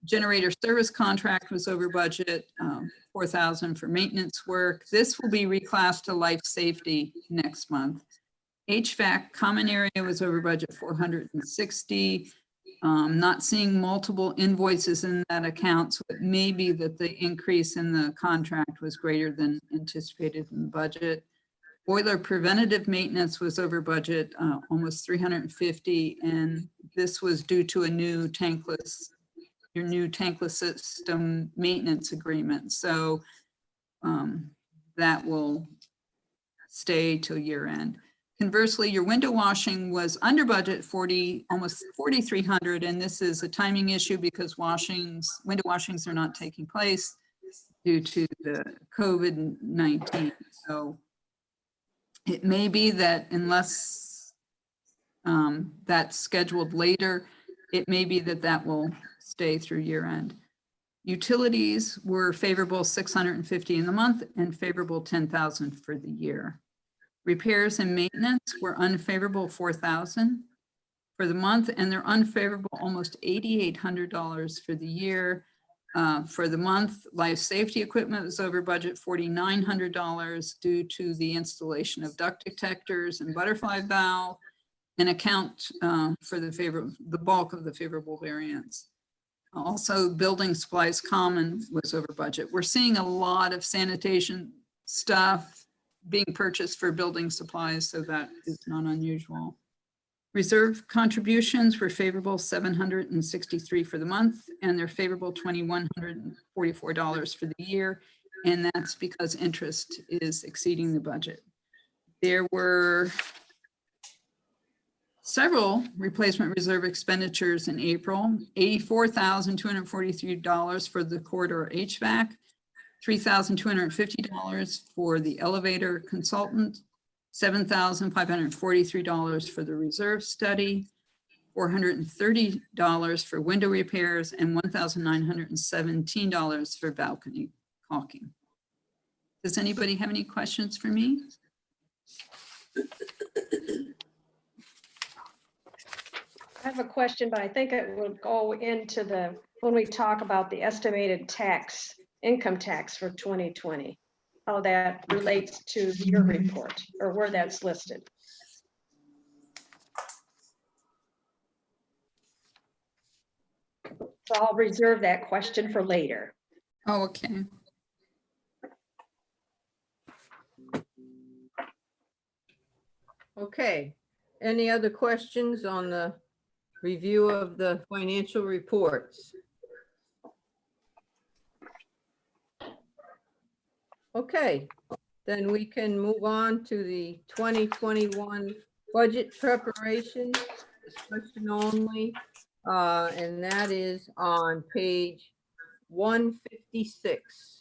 Generator service contract was over budget, $4,000 for maintenance work. This will be reclassed to life safety next month. HVAC common area was over budget $460. Not seeing multiple invoices in that account, so it may be that the increase in the contract was greater than anticipated in the budget. Boiler preventative maintenance was over budget, almost 350, and this was due to a new your new tankless system maintenance agreement. So that will stay till year end. Conversely, your window washing was under budget almost 4,300, and this is a timing issue because window washings are not taking place due to the COVID-19. So it may be that unless that's scheduled later, it may be that that will stay through year end. Utilities were favorable 650 in the month and favorable 10,000 for the year. Repairs and maintenance were unfavorable 4,000 for the month, and they're unfavorable almost $8,800 for the year. For the month, life safety equipment was over budget $4,900 due to the installation of duct detectors and butterfly valve, and account for the bulk of the favorable variance. Also, building supplies common was over budget. We're seeing a lot of sanitation stuff being purchased for building supplies, so that is not unusual. Reserve contributions were favorable 763 for the month, and they're favorable $2,144 for the year, and that's because interest is exceeding the budget. There were several replacement reserve expenditures in April, $84,243 for the corridor HVAC, $3,250 for the elevator consultant, $7,543 for the reserve study, $430 for window repairs, and $1,917 for balcony caulking. Does anybody have any questions for me? I have a question, but I think it will go into when we talk about the estimated income tax for 2020, how that relates to your report or where that's listed. So I'll reserve that question for later. Oh, okay. Okay, any other questions on the review of the financial reports? Okay, then we can move on to the 2021 budget preparation, discussion only, and that is on page 156.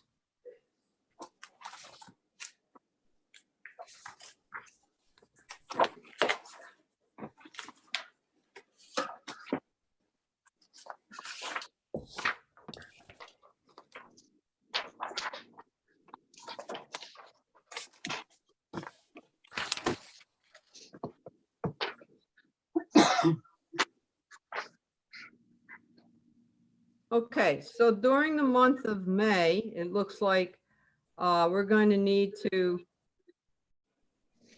Okay, so during the month of May, it looks like we're going to need to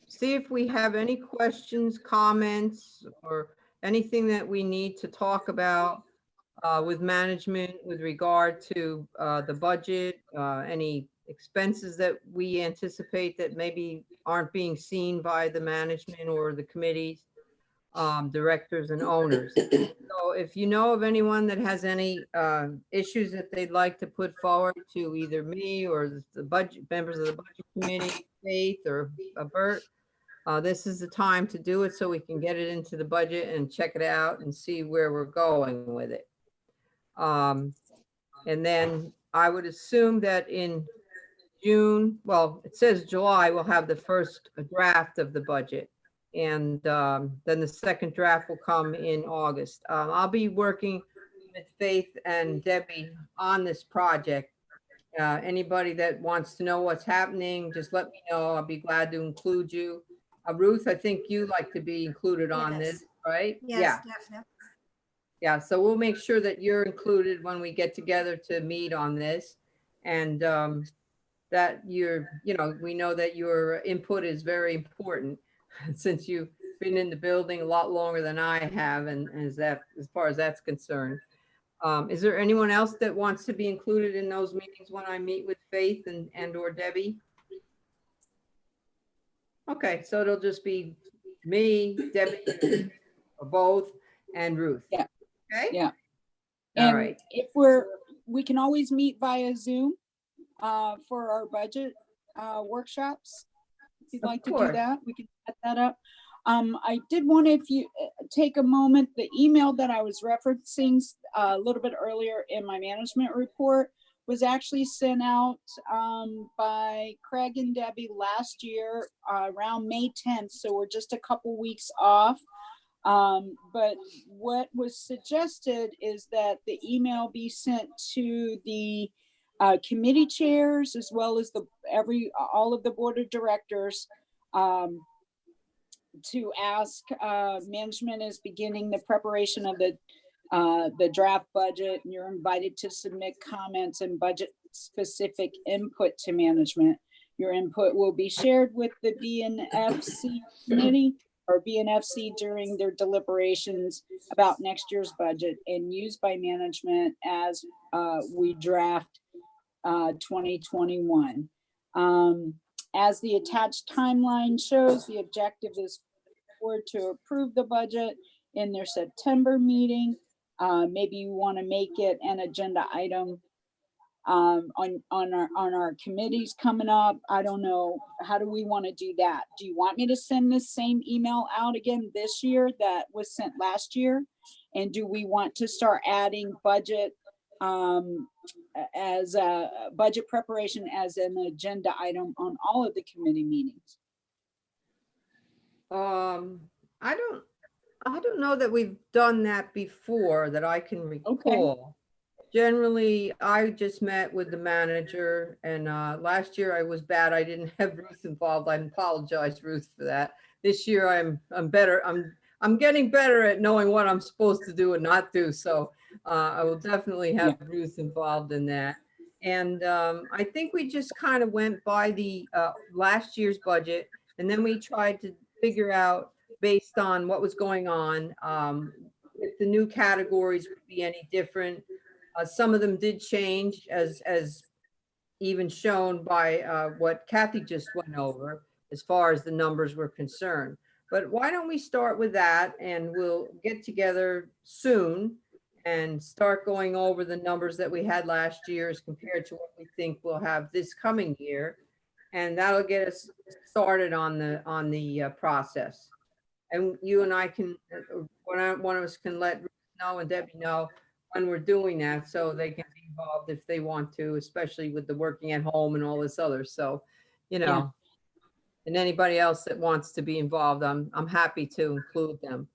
see if we have any questions, comments, or anything that we need to talk about with management with regard to the budget, any expenses that we anticipate that maybe aren't being seen by the management or the committees, directors and owners. So if you know of anyone that has any issues that they'd like to put forward to either me or the budget members of the budget committee, Faith or Bert, this is the time to do it so we can get it into the budget and check it out and see where we're going with it. And then I would assume that in June, well, it says July, we'll have the first draft of the budget. And then the second draft will come in August. I'll be working with Faith and Debbie on this project. Anybody that wants to know what's happening, just let me know. I'll be glad to include you. Ruth, I think you like to be included on this, right? Yes, definitely. Yeah, so we'll make sure that you're included when we get together to meet on this. And that we know that your input is very important since you've been in the building a lot longer than I have, and as far as that's concerned. Is there anyone else that wants to be included in those meetings when I meet with Faith and or Debbie? Okay, so it'll just be me, Debbie, or both, and Ruth. Yeah. Okay? Yeah. All And right. if we can always meet via Zoom for our budget workshops. If you'd Of like to do course. that, we can set that up. I did want to, if you take a moment, the email that I was referencing a little bit earlier in my management report was actually sent out by Craig and Debbie last year around May 10th. So we're just a couple weeks off. But what was suggested is that the email be sent to the committee chairs as well as all of the board of directors to ask. Management is beginning the preparation of the draft budget, and you're invited to submit comments and budget specific input to management. Your input will be shared with the BNFC committee or BNFC during their deliberations about next year's budget and used by management as we draft 2021. As the attached timeline shows, the objective is for to approve the budget in their September meeting. Maybe you want to make it an agenda item on our committees coming up. I don't know. How do we want to do that? Do you want me to send this same email out again this year that was sent last year? And do we want to start adding budget as a budget preparation as an agenda item on all of the committee meetings? I don't know that we've done that before that I can recall. Generally, I just met with the manager, and last year I was bad. I didn't have Ruth involved. I apologize, Ruth, for that. This year I'm better. I'm getting better at knowing what I'm supposed to do and not do. So I will definitely have Ruth involved in that. And I think we just kind of went by the last year's budget, and then we tried to figure out based on what was going on if the new categories would be any different. Some of them did change as even shown by what Kathy just went over as far as the numbers were concerned. But why don't we start with that, and we'll get together soon and start going over the numbers that we had last year as compared to what we think we'll have this coming year. And that'll get us started on the process. And you and I can, one of us can let Ruth know and Debbie know when we're doing that, so they can be involved if they want to, especially with the working at home and all this other. So, you know, and anybody else that wants to be involved, I'm happy to include them.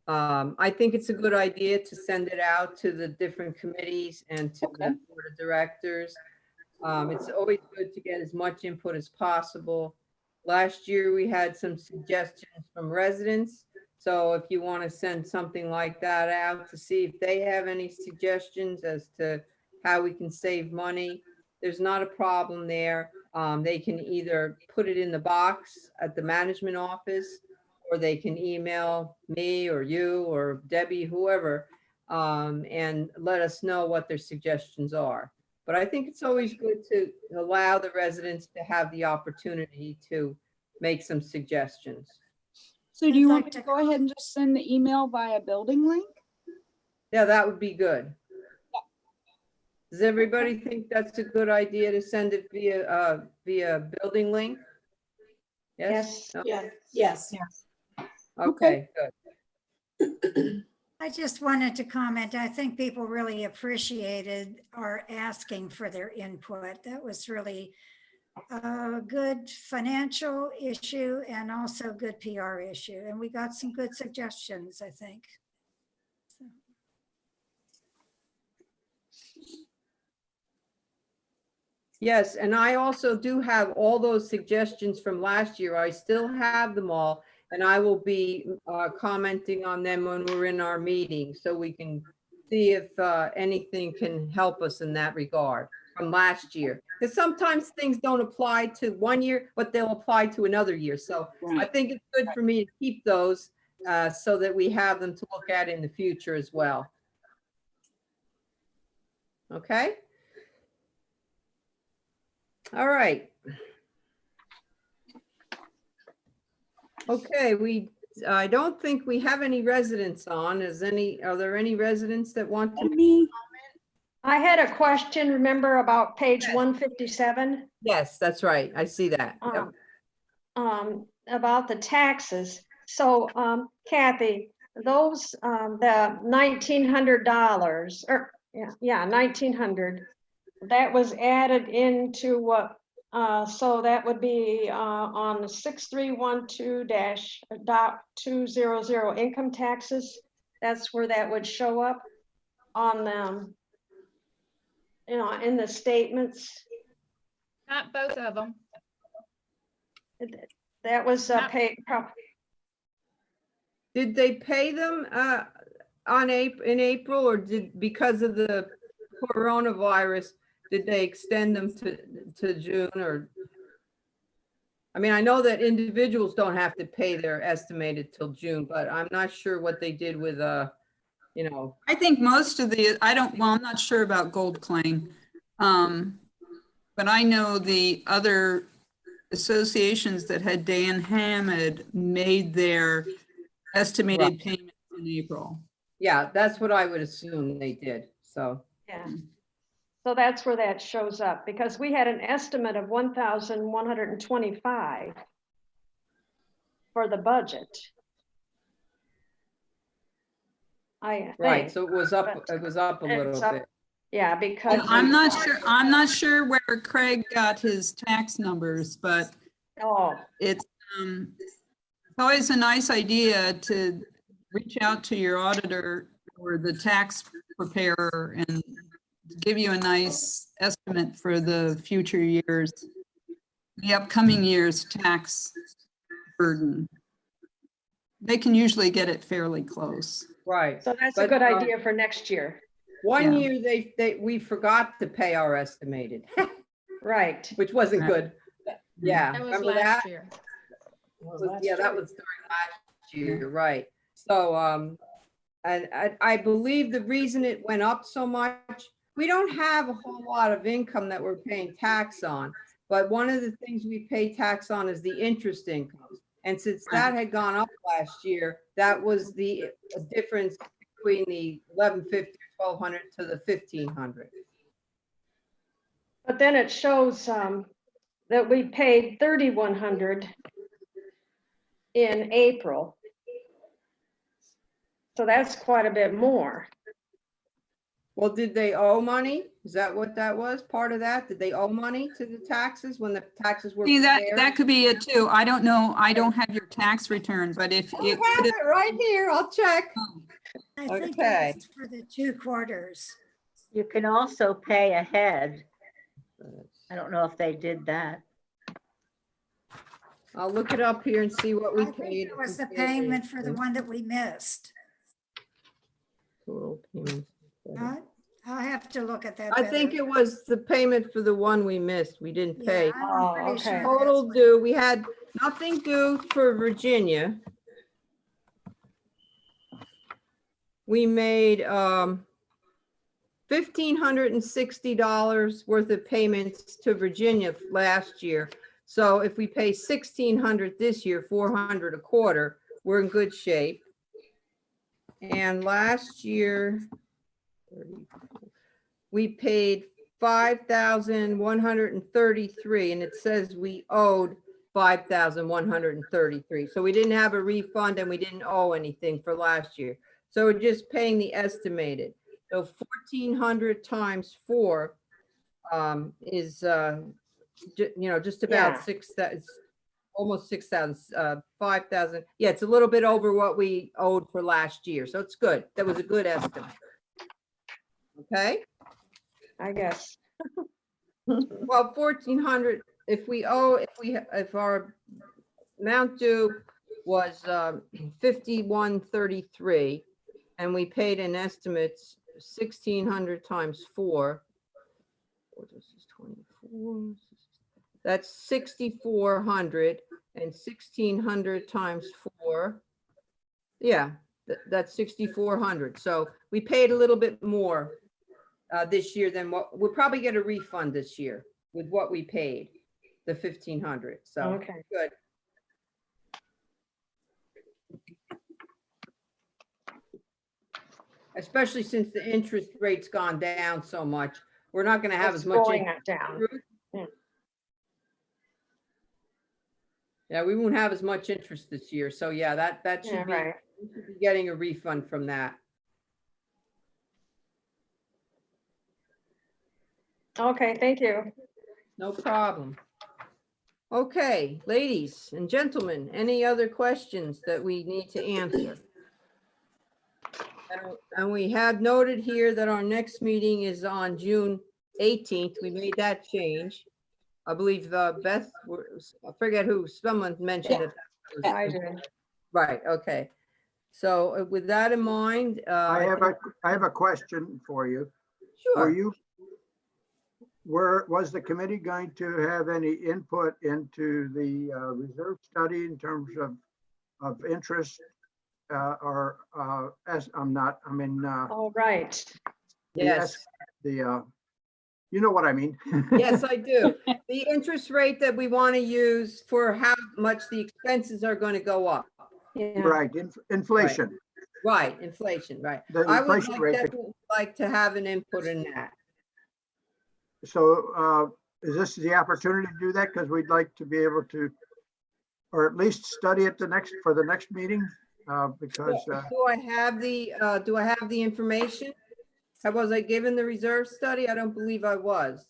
I think it's a good idea to send it out to the different committees and to the board of directors. It's always good to get as much input as possible. Last year, we had some suggestions from residents. So if you want to send something like that out to see if they have any suggestions as to how we can save money, there's not a problem there. They can either put it in the box at the management office, or they can email me or you or Debbie, whoever, and let us know what their suggestions are. But I think it's always good to allow the residents to have the opportunity to make some suggestions. So do you want me to go ahead and just send the email via building link? Yeah, that would be good. Does everybody think that's a good idea to send it via building link? Yes? No? Yes. Okay, good. I just wanted to comment, I think people really appreciated our asking for their input. That was really a good financial issue and also good PR issue. And we got some good suggestions, I think. So. Yes, and I also do have all those suggestions from last year. I still have them all, and I will be commenting on them when we're in our meeting, so we can see if anything can help us in that regard. from last year. Because sometimes things don't apply to one year, but they'll apply to another year. So I think it's good for me to keep those so that we have them to look at in the future as well. Okay? All right. Okay, I don't think we have any residents on. Are there any residents that want to? I had a question, remember about page 157? Yes, that's right. I see that. Yep. About the taxes. So Kathy, those, the $1,900 or, yeah, 1,900, that was added into what? So that would be on the 6312-.200 income taxes. That's where that would show up on in the statements. Not both of them. That was paid. Did they pay them in April, or because of the coronavirus, did they extend them to June? Or I mean, I know that individuals don't have to pay their estimated till June, but I'm not sure what they did with I think most of I'm not sure about Gold Claim. But I know the other associations that had Dan Hammond made their estimated payments in April. Yeah, that's what I would assume they did. So yeah, so that's where that shows up, because we had an estimate of 1,125 for the budget. I think. Right, so it was up a little bit. Yeah, because I'm not sure where Craig got his tax numbers, but it's always a nice idea to reach out to your auditor or the tax preparer and give you a nice estimate for the future years, the upcoming year's tax burden. They can usually get it fairly close. Right. So that's a good idea for next year. One year we forgot to pay our estimated. Right. Which wasn't good. Yeah. That was Remember last that? year. Yeah, that was during last year, right. So and I believe the reason it went up so much, we don't have a whole lot of income that we're paying tax on. But one of the things we pay tax on is the interest income. And since that had gone up last year, that was the difference between the 1,150 or 1,200 to the 1,500. But then it shows that we paid 3,100 in April. So that's quite a bit more. Well, did they owe money? Is that what that was? Part of that? Did they owe money to the taxes when the taxes were See, prepared? that could be it too. I don't know. I don't have your tax return, but if I have it right here, I'll check. I think Okay. that's for the 2 quarters. You can also pay ahead. I don't know if they did that. I'll look it up here and see what we I think paid. it was the payment for the one that we missed. Total payments. I'll have to look at that. I think better. it was the payment for the one we missed. We didn't pay. Yeah, I'm pretty okay. sure Total that's due, we had nothing due for Virginia. We made $1,560 worth of payments to Virginia last year. So if we pay $1,600 this year, $400 a quarter, we're in good shape. And last year, we paid $5,133, and it says we owed $5,133. So we didn't have a refund and we didn't owe anything for last year. So we're just paying the estimated. So 1,400 times 4 is, just about Yeah. 6,000, almost 6,000, 5,000. Yeah, it's a little bit over what we owed for last year. So it's good. That was a good estimate. Okay. I guess. Well, 1,400, if our amount due was 5,133 and we paid an estimate 1,600 times 4 This is 24. That's 6,400 and 1,600 times 4. Yeah, that's 6,400. So we paid a little bit more this year than what, we'll probably get a refund this year with what we paid, the 1,500. So Okay. good. Especially since the interest rate's gone down so much, we're not going to have It's as much. going down. Yeah. Yeah, we won't have as much interest this year. So yeah, that Yeah, should be, right. we should be getting a refund from that. Okay, thank you. No problem. Okay, ladies and gentlemen, any other questions that we need to answer? And we had noted here that our next meeting is on June 18th. We made that change. I believe Beth, I forget who, someone mentioned it. I did. Right, okay. So with that in mind. I have a question for you. Sure. Was the committee going to have any input into the reserve study in terms of interest? All right. Yes. You know what I mean? Yes, I do. The interest rate that we want to use for how much the expenses are going to go up. Yeah. Right, inflation. Right, inflation, right. The I would inflation rate. definitely like to have an input in that. So is this the opportunity to do that? Because we'd like to be able to, or at least study it for the next meeting, because. Do I have the information? Was I given the reserve study? I don't believe I was.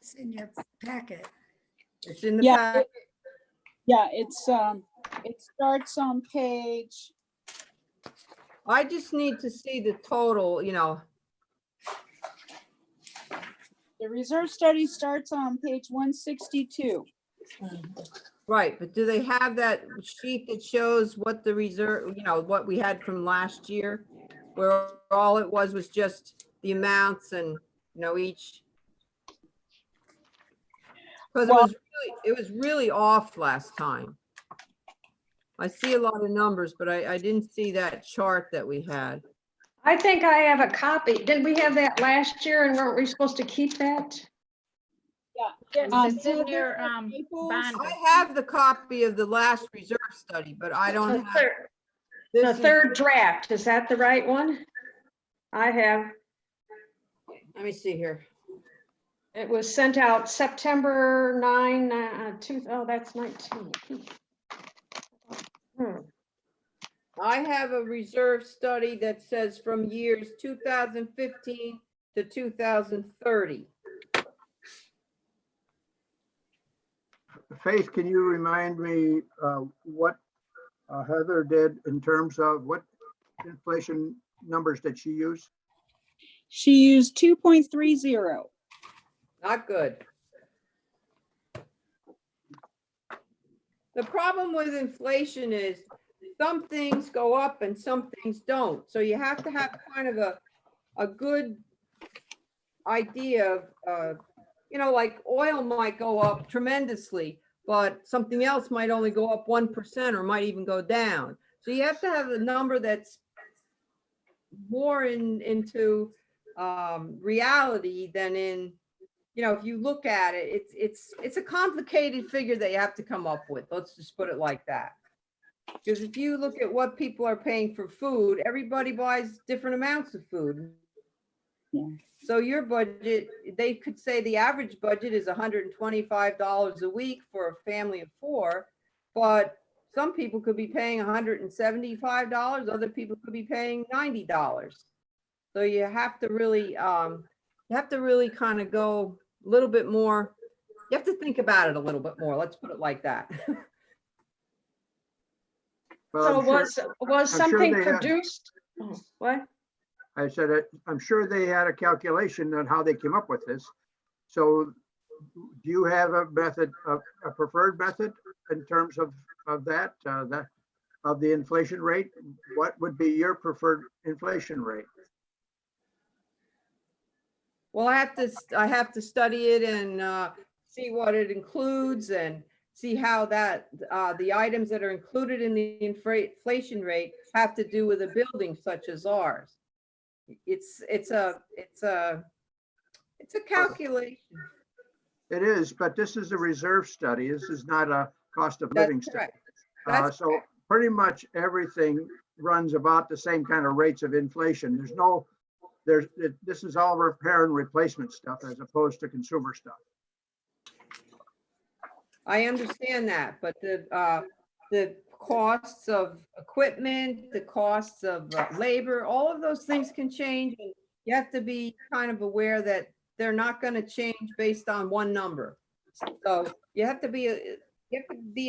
It's in your packet. It's in the Yeah, packet. Yeah, it starts on page. I just need to see the total, The reserve study starts on page 162. Right, but do they have that sheet that shows what the reserve, what we had from last year? Where all it was just the amounts and, each. Because it was really off last time. I see a lot of numbers, but I didn't see that chart that we had. I think I have a copy. Didn't we have that last year and weren't we supposed to keep that? Yeah. It's in your binder. I have the copy of the last reserve study, but I don't have. The third draft, is that the right one? I have. Let me see here. It was sent out September 9, that's 19. I have a reserve study that says from years 2015 to 2030. Faith, can you remind me what Heather did in terms of what inflation numbers did she use? She used 2.30. Not good. The problem with inflation is some things go up and some things don't. So you have to have kind of a good idea of, like oil might go up tremendously, but something else might only go up 1% or might even go down. So you have to have a number that's more into reality than in, if you look at it, it's a complicated figure that you have to come up with. Let's just put it like that. Because if you look at what people are paying for food, everybody buys different amounts of food. Yeah. So your budget, they could say the average budget is $125 a week for a family of 4, but some people could be paying $175. Other people could be paying $90. So you have to really kind of go a little bit more. You have to think about it a little bit more. Let's put it like that. Well, So was something produced? Oh, what? I said, I'm sure they had a calculation on how they came up with this. So do you have a method, a preferred method in terms of that, of the inflation rate? What would be your preferred inflation rate? Well, I have to study it and see what it includes and see how that, the items that are included in the inflation rate have to do with a building such as ours. It's a calculation. It is, but this is a reserve study. This is not a cost of living That's study. correct. That's So pretty much everything runs about the same kind of rates of inflation. This is all repair and replacement stuff as opposed to consumer stuff. I understand that, but the costs of equipment, the costs of labor, all of those things can change. And you have to be kind of aware that they're not going to change based on one number. So you have to be a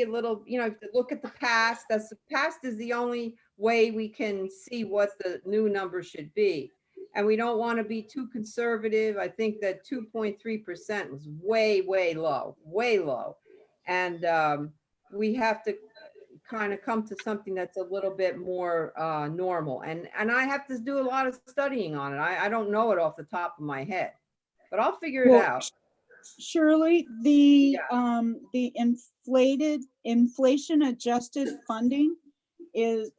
little, you know, to look at the past. The past is the only way we can see what the new number should be. And we don't want to be too conservative. I think that 2.3% was way, way low, way low. And we have to kind of come to something that's a little bit more normal. And I have to do a lot of studying on it. I don't know it off the top of my head, but I'll figure it Well, out. Shirley, the inflation adjusted funding is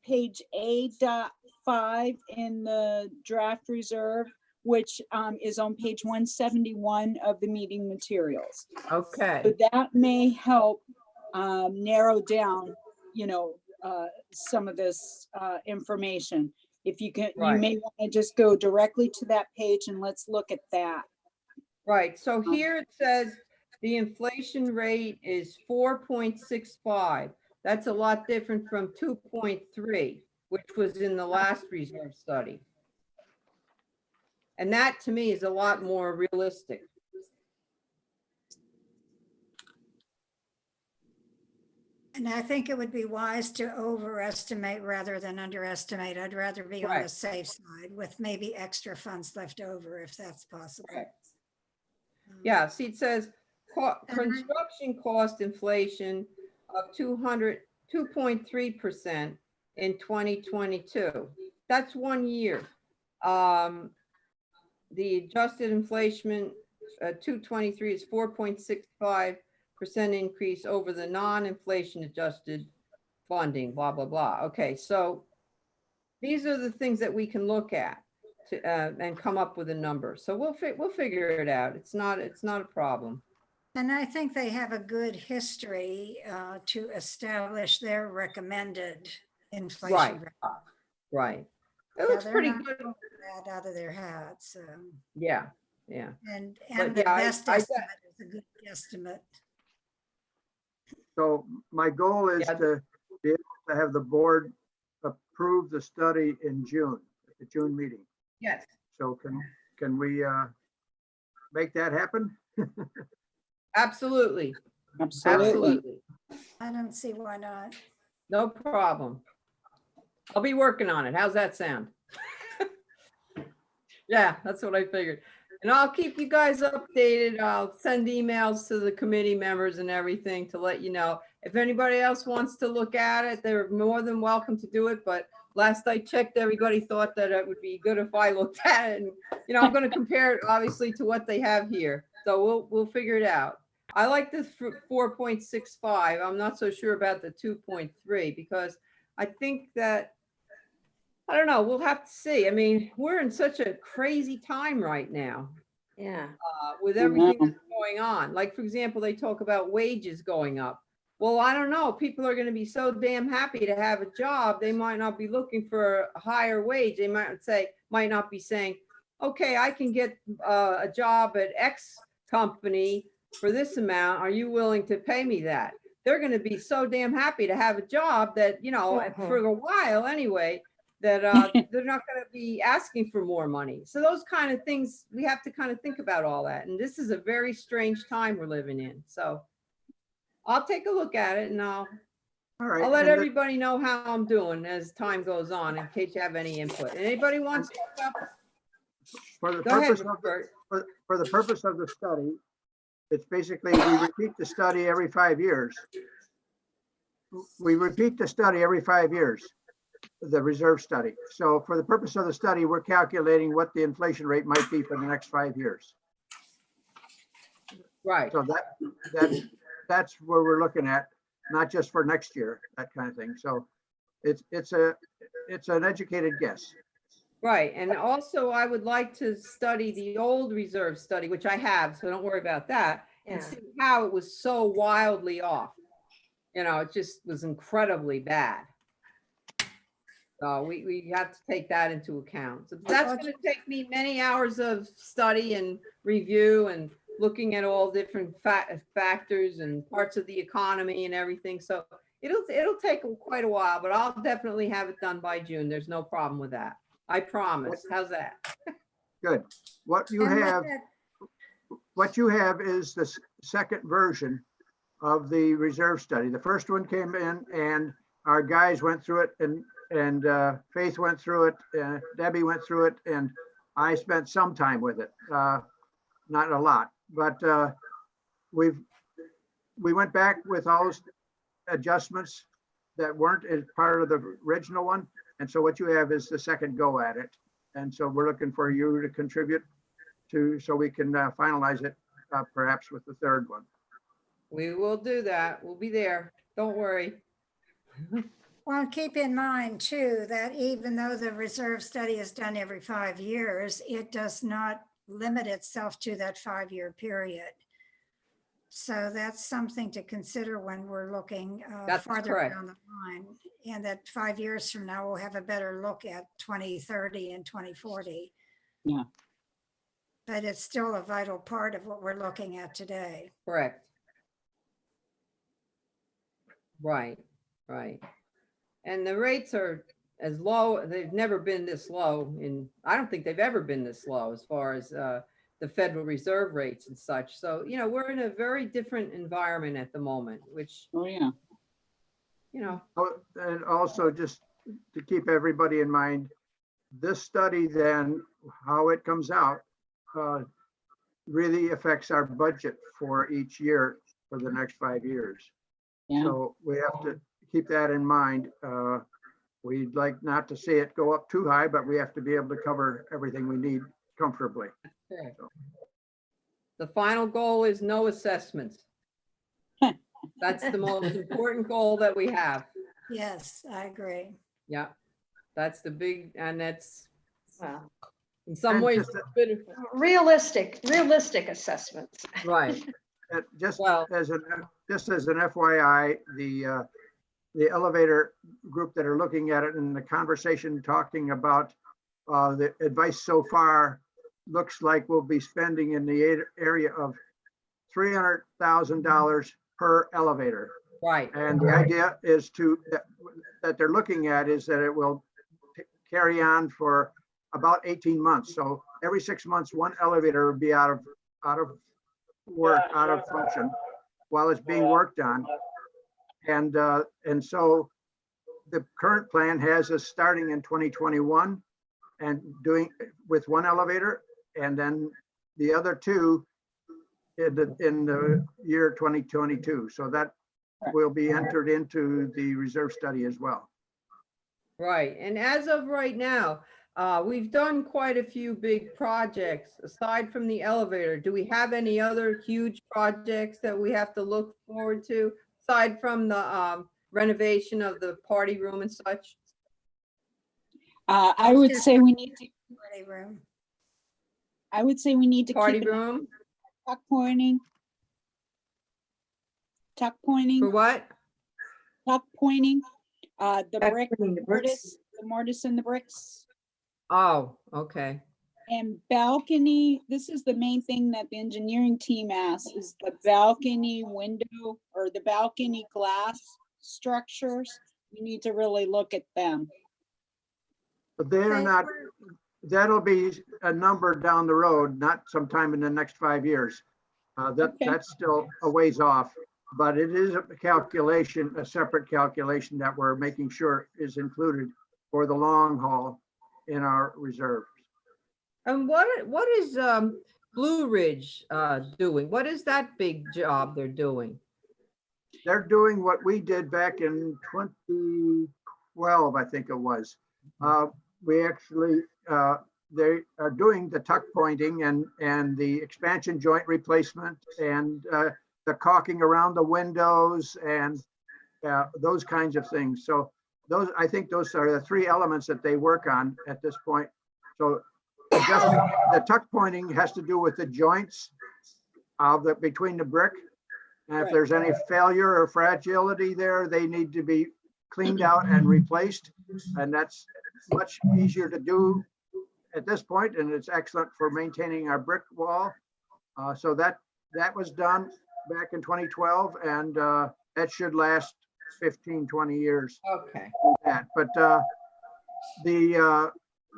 page A.5 in the draft reserve, which is on page 171 of the meeting materials. Okay. So that may help narrow down, you know, some of this information. If you can, you may want to just go directly to that page and let's look at that. Right. So here it says the inflation rate is 4.65. That's a lot different from 2.3, which was in the last reserve study. And that to me is a lot more realistic. And I think it would be wise to overestimate rather than underestimate. I'd rather be on the Right. safe side with maybe extra funds left over if that's possible. Right. Yeah, see, it says construction cost inflation of 2.3% in 2022. That's 1 year. The adjusted inflation 223 is 4.65% increase over the non-inflation adjusted funding, blah, blah, blah. Okay, so these are the things that we can look at to, and come up with a number. So we'll figure it out. It's not a problem. And I think they have a good history to establish their recommended inflation Right. rate. Right. It Yeah, looks they're pretty not good. pulling that out of their hats. Yeah, yeah. And But the yeah, I- best I- estimate is a good guesstimate. So my goal is to be able to have the board approve the study in June, at the June meeting. Yes. So can we make that happen? Absolutely. Absolutely. I don't see why not. No problem. I'll be working on it. How's that sound? Yeah, that's what I figured. And I'll keep you guys updated. I'll send emails to the committee members and everything to let you know. If anybody else wants to look at it, they're more than welcome to do it. But last I checked, everybody thought that it would be good if I looked at it. And, you know, I'm going to compare it obviously to what they have here. So we'll figure it out. I like this 4.65. I'm not so sure about the 2.3 because I think that, I don't know, we'll have to see. I mean, we're in such a crazy time right now. Yeah. With everything that's going on. Like, for example, they talk about wages going up. Well, I don't know. People are going to be so damn happy to have a job. They might not be looking for a higher wage. They might not be saying, okay, I can get a job at X company for this amount. Are you willing to pay me that? They're going to be so damn happy to have a job that, you know, for a while anyway, that they're not going to be asking for more money. So those kind of things, we have to kind of think about all that. And this is a very strange time we're living in. So I'll take a look at it and All right. I'll let and the- everybody know how I'm doing as time goes on in case you have any input. And anybody wants to talk about, For the go ahead, purpose of Robert. for the purpose of the study, it's basically we repeat the study every 5 years. We repeat the study every 5 years. the reserve study. So for the purpose of the study, we're calculating what the inflation rate might be for the next 5 years. Right. So that's where we're looking at, not just for next year, that kind of thing. So it's an educated guess. Right, and also I would like to study the old reserve study, which I have, so don't worry about that, and Yeah. see how it was so wildly off. You know, it just was incredibly bad. So we have to take that into account. So that's going to take me many hours of study and review and looking at all different factors and parts of the economy and everything. So it'll take quite a while, but I'll definitely have it done by June. There's no problem with that. I promise. How's that? Good. What you And with have, that- what you have is the second version of the reserve study. The first one came in and our guys went through it and Faith went through it, Debbie went through it, and I spent some time with it. Not a lot, but we went back with all those adjustments that weren't as part of the original one. And so what you have is the second go at it. And so we're looking for you to contribute to, so we can finalize it perhaps with the third one. We will do that. We'll be there. Don't worry. Well, keep in mind too, that even though the reserve study is done every 5 years, it does not limit itself to that 5-year period. So that's something to consider when we're looking That's farther correct. down the line. And that 5 years from now, we'll have a better look at 2030 and 2040. Yeah. But it's still a vital part of what we're looking at today. Correct. Right, right. And the rates are as low, they've never been this low I don't think they've ever been this low as far as the Federal Reserve rates and such. So, you know, we're in a very different environment at the moment, which, Oh, yeah. you know, Oh, and also just to keep everybody in mind, this study then, how it comes out, really affects our budget for each year for the next 5 years. Yeah. So we have to keep that in mind. We'd like not to see it go up too high, but we have to be able to cover everything we need comfortably. correct. The final goal is no assessments. That's the most important goal that we have. Yes, I agree. Yeah, that's the big, and that's Well, in some And ways, just- realistic assessments. right. Just Well- as an FYI, the elevator group that are looking at it and the conversation talking about the advice so far looks like we'll be spending in the area of $300,000 per elevator. Right. And the idea is that they're looking at is that it will carry on for about 18 months. So every 6 months, one elevator will be out of work, out of function while it's being worked on. And so the current plan has us starting in 2021 and doing with one elevator, and then the other two in the year 2022. So that will be entered into the reserve study as well. Right, and as of right now, we've done quite a few big projects. Aside from the elevator, do we have any other huge projects that we have to look forward to, aside from the renovation of the party room and such? I would say we need to, Party room. I would say we need to Party keep an eye room, on tuck pointing, for what? the Tuck brick, pointing the bricks. the mortise and the bricks. Oh, okay, And balcony, this is the main thing that the engineering team asks, is the balcony window or the balcony glass structures. We need to really look at them. But they're Thanks not, for- that'll be a number down the road, not sometime in the next 5 years. Okay. That's still a ways off, but it is a calculation, a separate calculation that we're making sure is included for the long haul in our reserves. and what is Blue Ridge doing? What is that big job they're doing? They're doing what we did back in 2012, I think it was. We actually, they are doing the tuck pointing and the expansion joint replacement and the caulking around the windows and those kinds of things. So those, I think those are the three elements that they work on at this point. So adjusting, the tuck pointing has to do with the joints of the, between the brick. And if there's any failure or fragility there, they need to be cleaned out and replaced. And that's much easier to do at this point, and it's excellent for maintaining our brick wall. So that was done back in 2012, and that should last 15, 20 years. Okay. But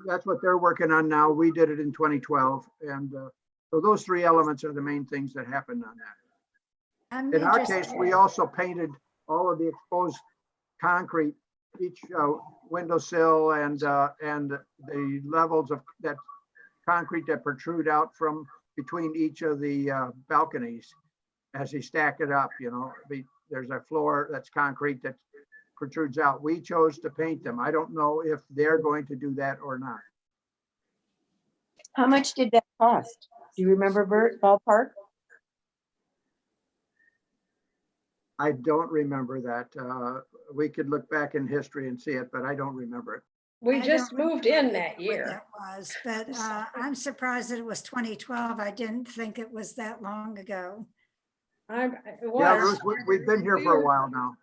that's what they're working on now. We did it in 2012, and so those three elements are the main things that happened on that. In our case, we also painted all of the exposed concrete, each windowsill and the levels of that concrete that protrude out from between each of the balconies as you stack it up. You know, there's a floor that's concrete that protrudes out. We chose to paint them. I don't know if they're going to do that or not. How much did that cost? Do you remember, Bert, ballpark? I don't remember that. We could look back in history and see it, but I don't remember it. We I just don't moved in remember that what year. that was, but I'm surprised that it was 2012. I didn't think it was that long ago. It Yeah, was. Ruth, we've been here for a while now.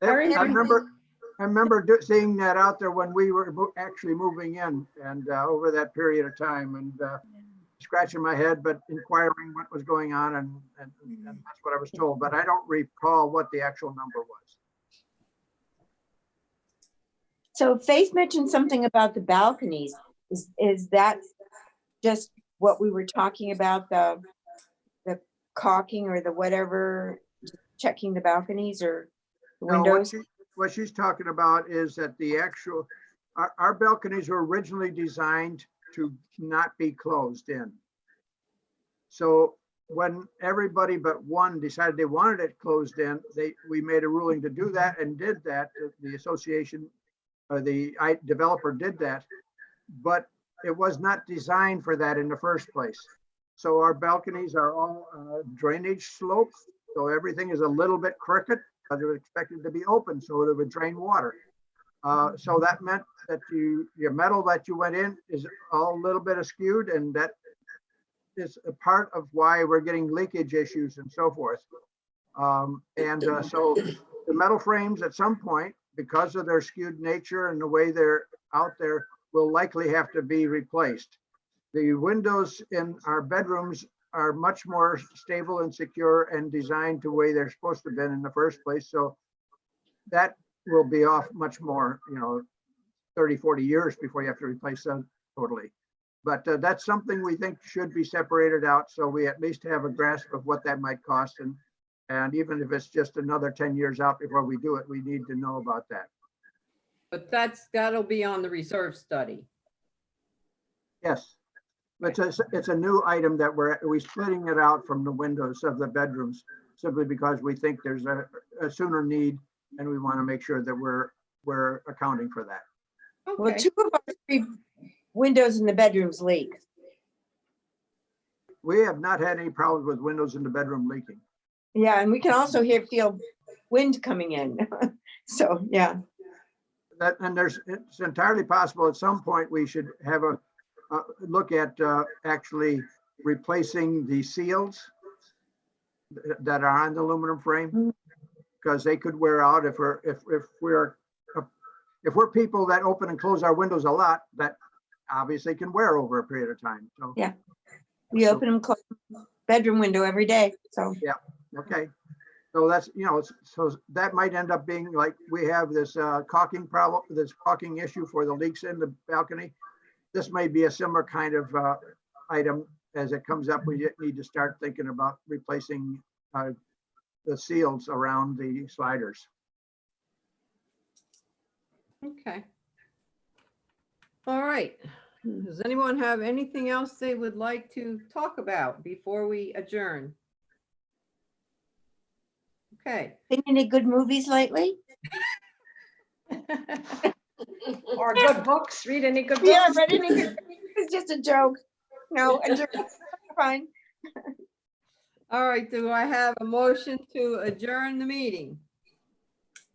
I remember- remember seeing that out there when we were actually moving in and over that period of time and scratching my head, but inquiring what was going on and that's what I was told, but I don't recall what the actual number was. So Faith mentioned something about the balconies. Is that just what we were talking about, the caulking or the whatever, checking the balconies or the No, windows? what she's talking about is that the actual, our balconies were originally designed to not be closed in. So when everybody but one decided they wanted it closed in, we made a ruling to do that and did that. The association, the developer did that, but it was not designed for that in the first place. So our balconies are all drainage slope. So everything is a little bit crooked because it was expected to be open so it would drain water. So that meant that your metal that you went in is all a little bit askewed, and that is a part of why we're getting leakage issues and so forth. So the metal frames at some point, because of their skewed nature and the way they're out there, will likely have to be replaced. The windows in our bedrooms are much more stable and secure and designed the way they're supposed to have been in the first place. So that will be off much more, 30, 40 years before you have to replace them totally. But that's something we think should be separated out. So we at least have a grasp of what that might cost. And even if it's just another 10 years out before we do it, we need to know about that. But that'll be on the reserve study. Yes. It's a new item that we're splitting it out from the windows of the bedrooms simply because we think there's a sooner need and we want to make sure that we're accounting for that. Okay. Well, 2 of our 3 windows in the bedrooms leak. We have not had any problems with windows in the bedroom leaking. Yeah, and we can also feel wind coming in. So, yeah. It's entirely possible at some point we should have a look at actually replacing the seals that are on the aluminum frame, because they could wear out if we're people that open and close our windows a lot. That obviously can wear over a period of time. So yeah, we open and close bedroom window every day. So yeah, okay. So that's so that might end up being like we have this caulking problem, this caulking issue for the leaks in the balcony. This may be a similar kind of item as it comes up. We need to start thinking about replacing the seals around the sliders. Okay. All right. Does anyone have anything else they would like to talk about before we adjourn? Okay. Seen any good movies lately? Or good books, read any good Yeah, books? but it's just a joke. No, fine. All right, do I have a motion to adjourn the meeting?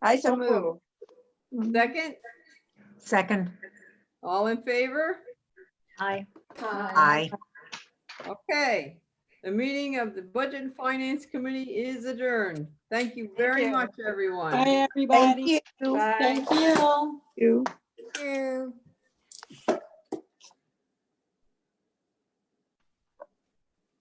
I so move. Second, Second, all in favor? aye. Aye. Aye. Okay, the meeting of the Budget and Finance Committee is adjourned. Thank you very you. much, everyone. Bye, everybody. Thank you. Bye. Thank you. You.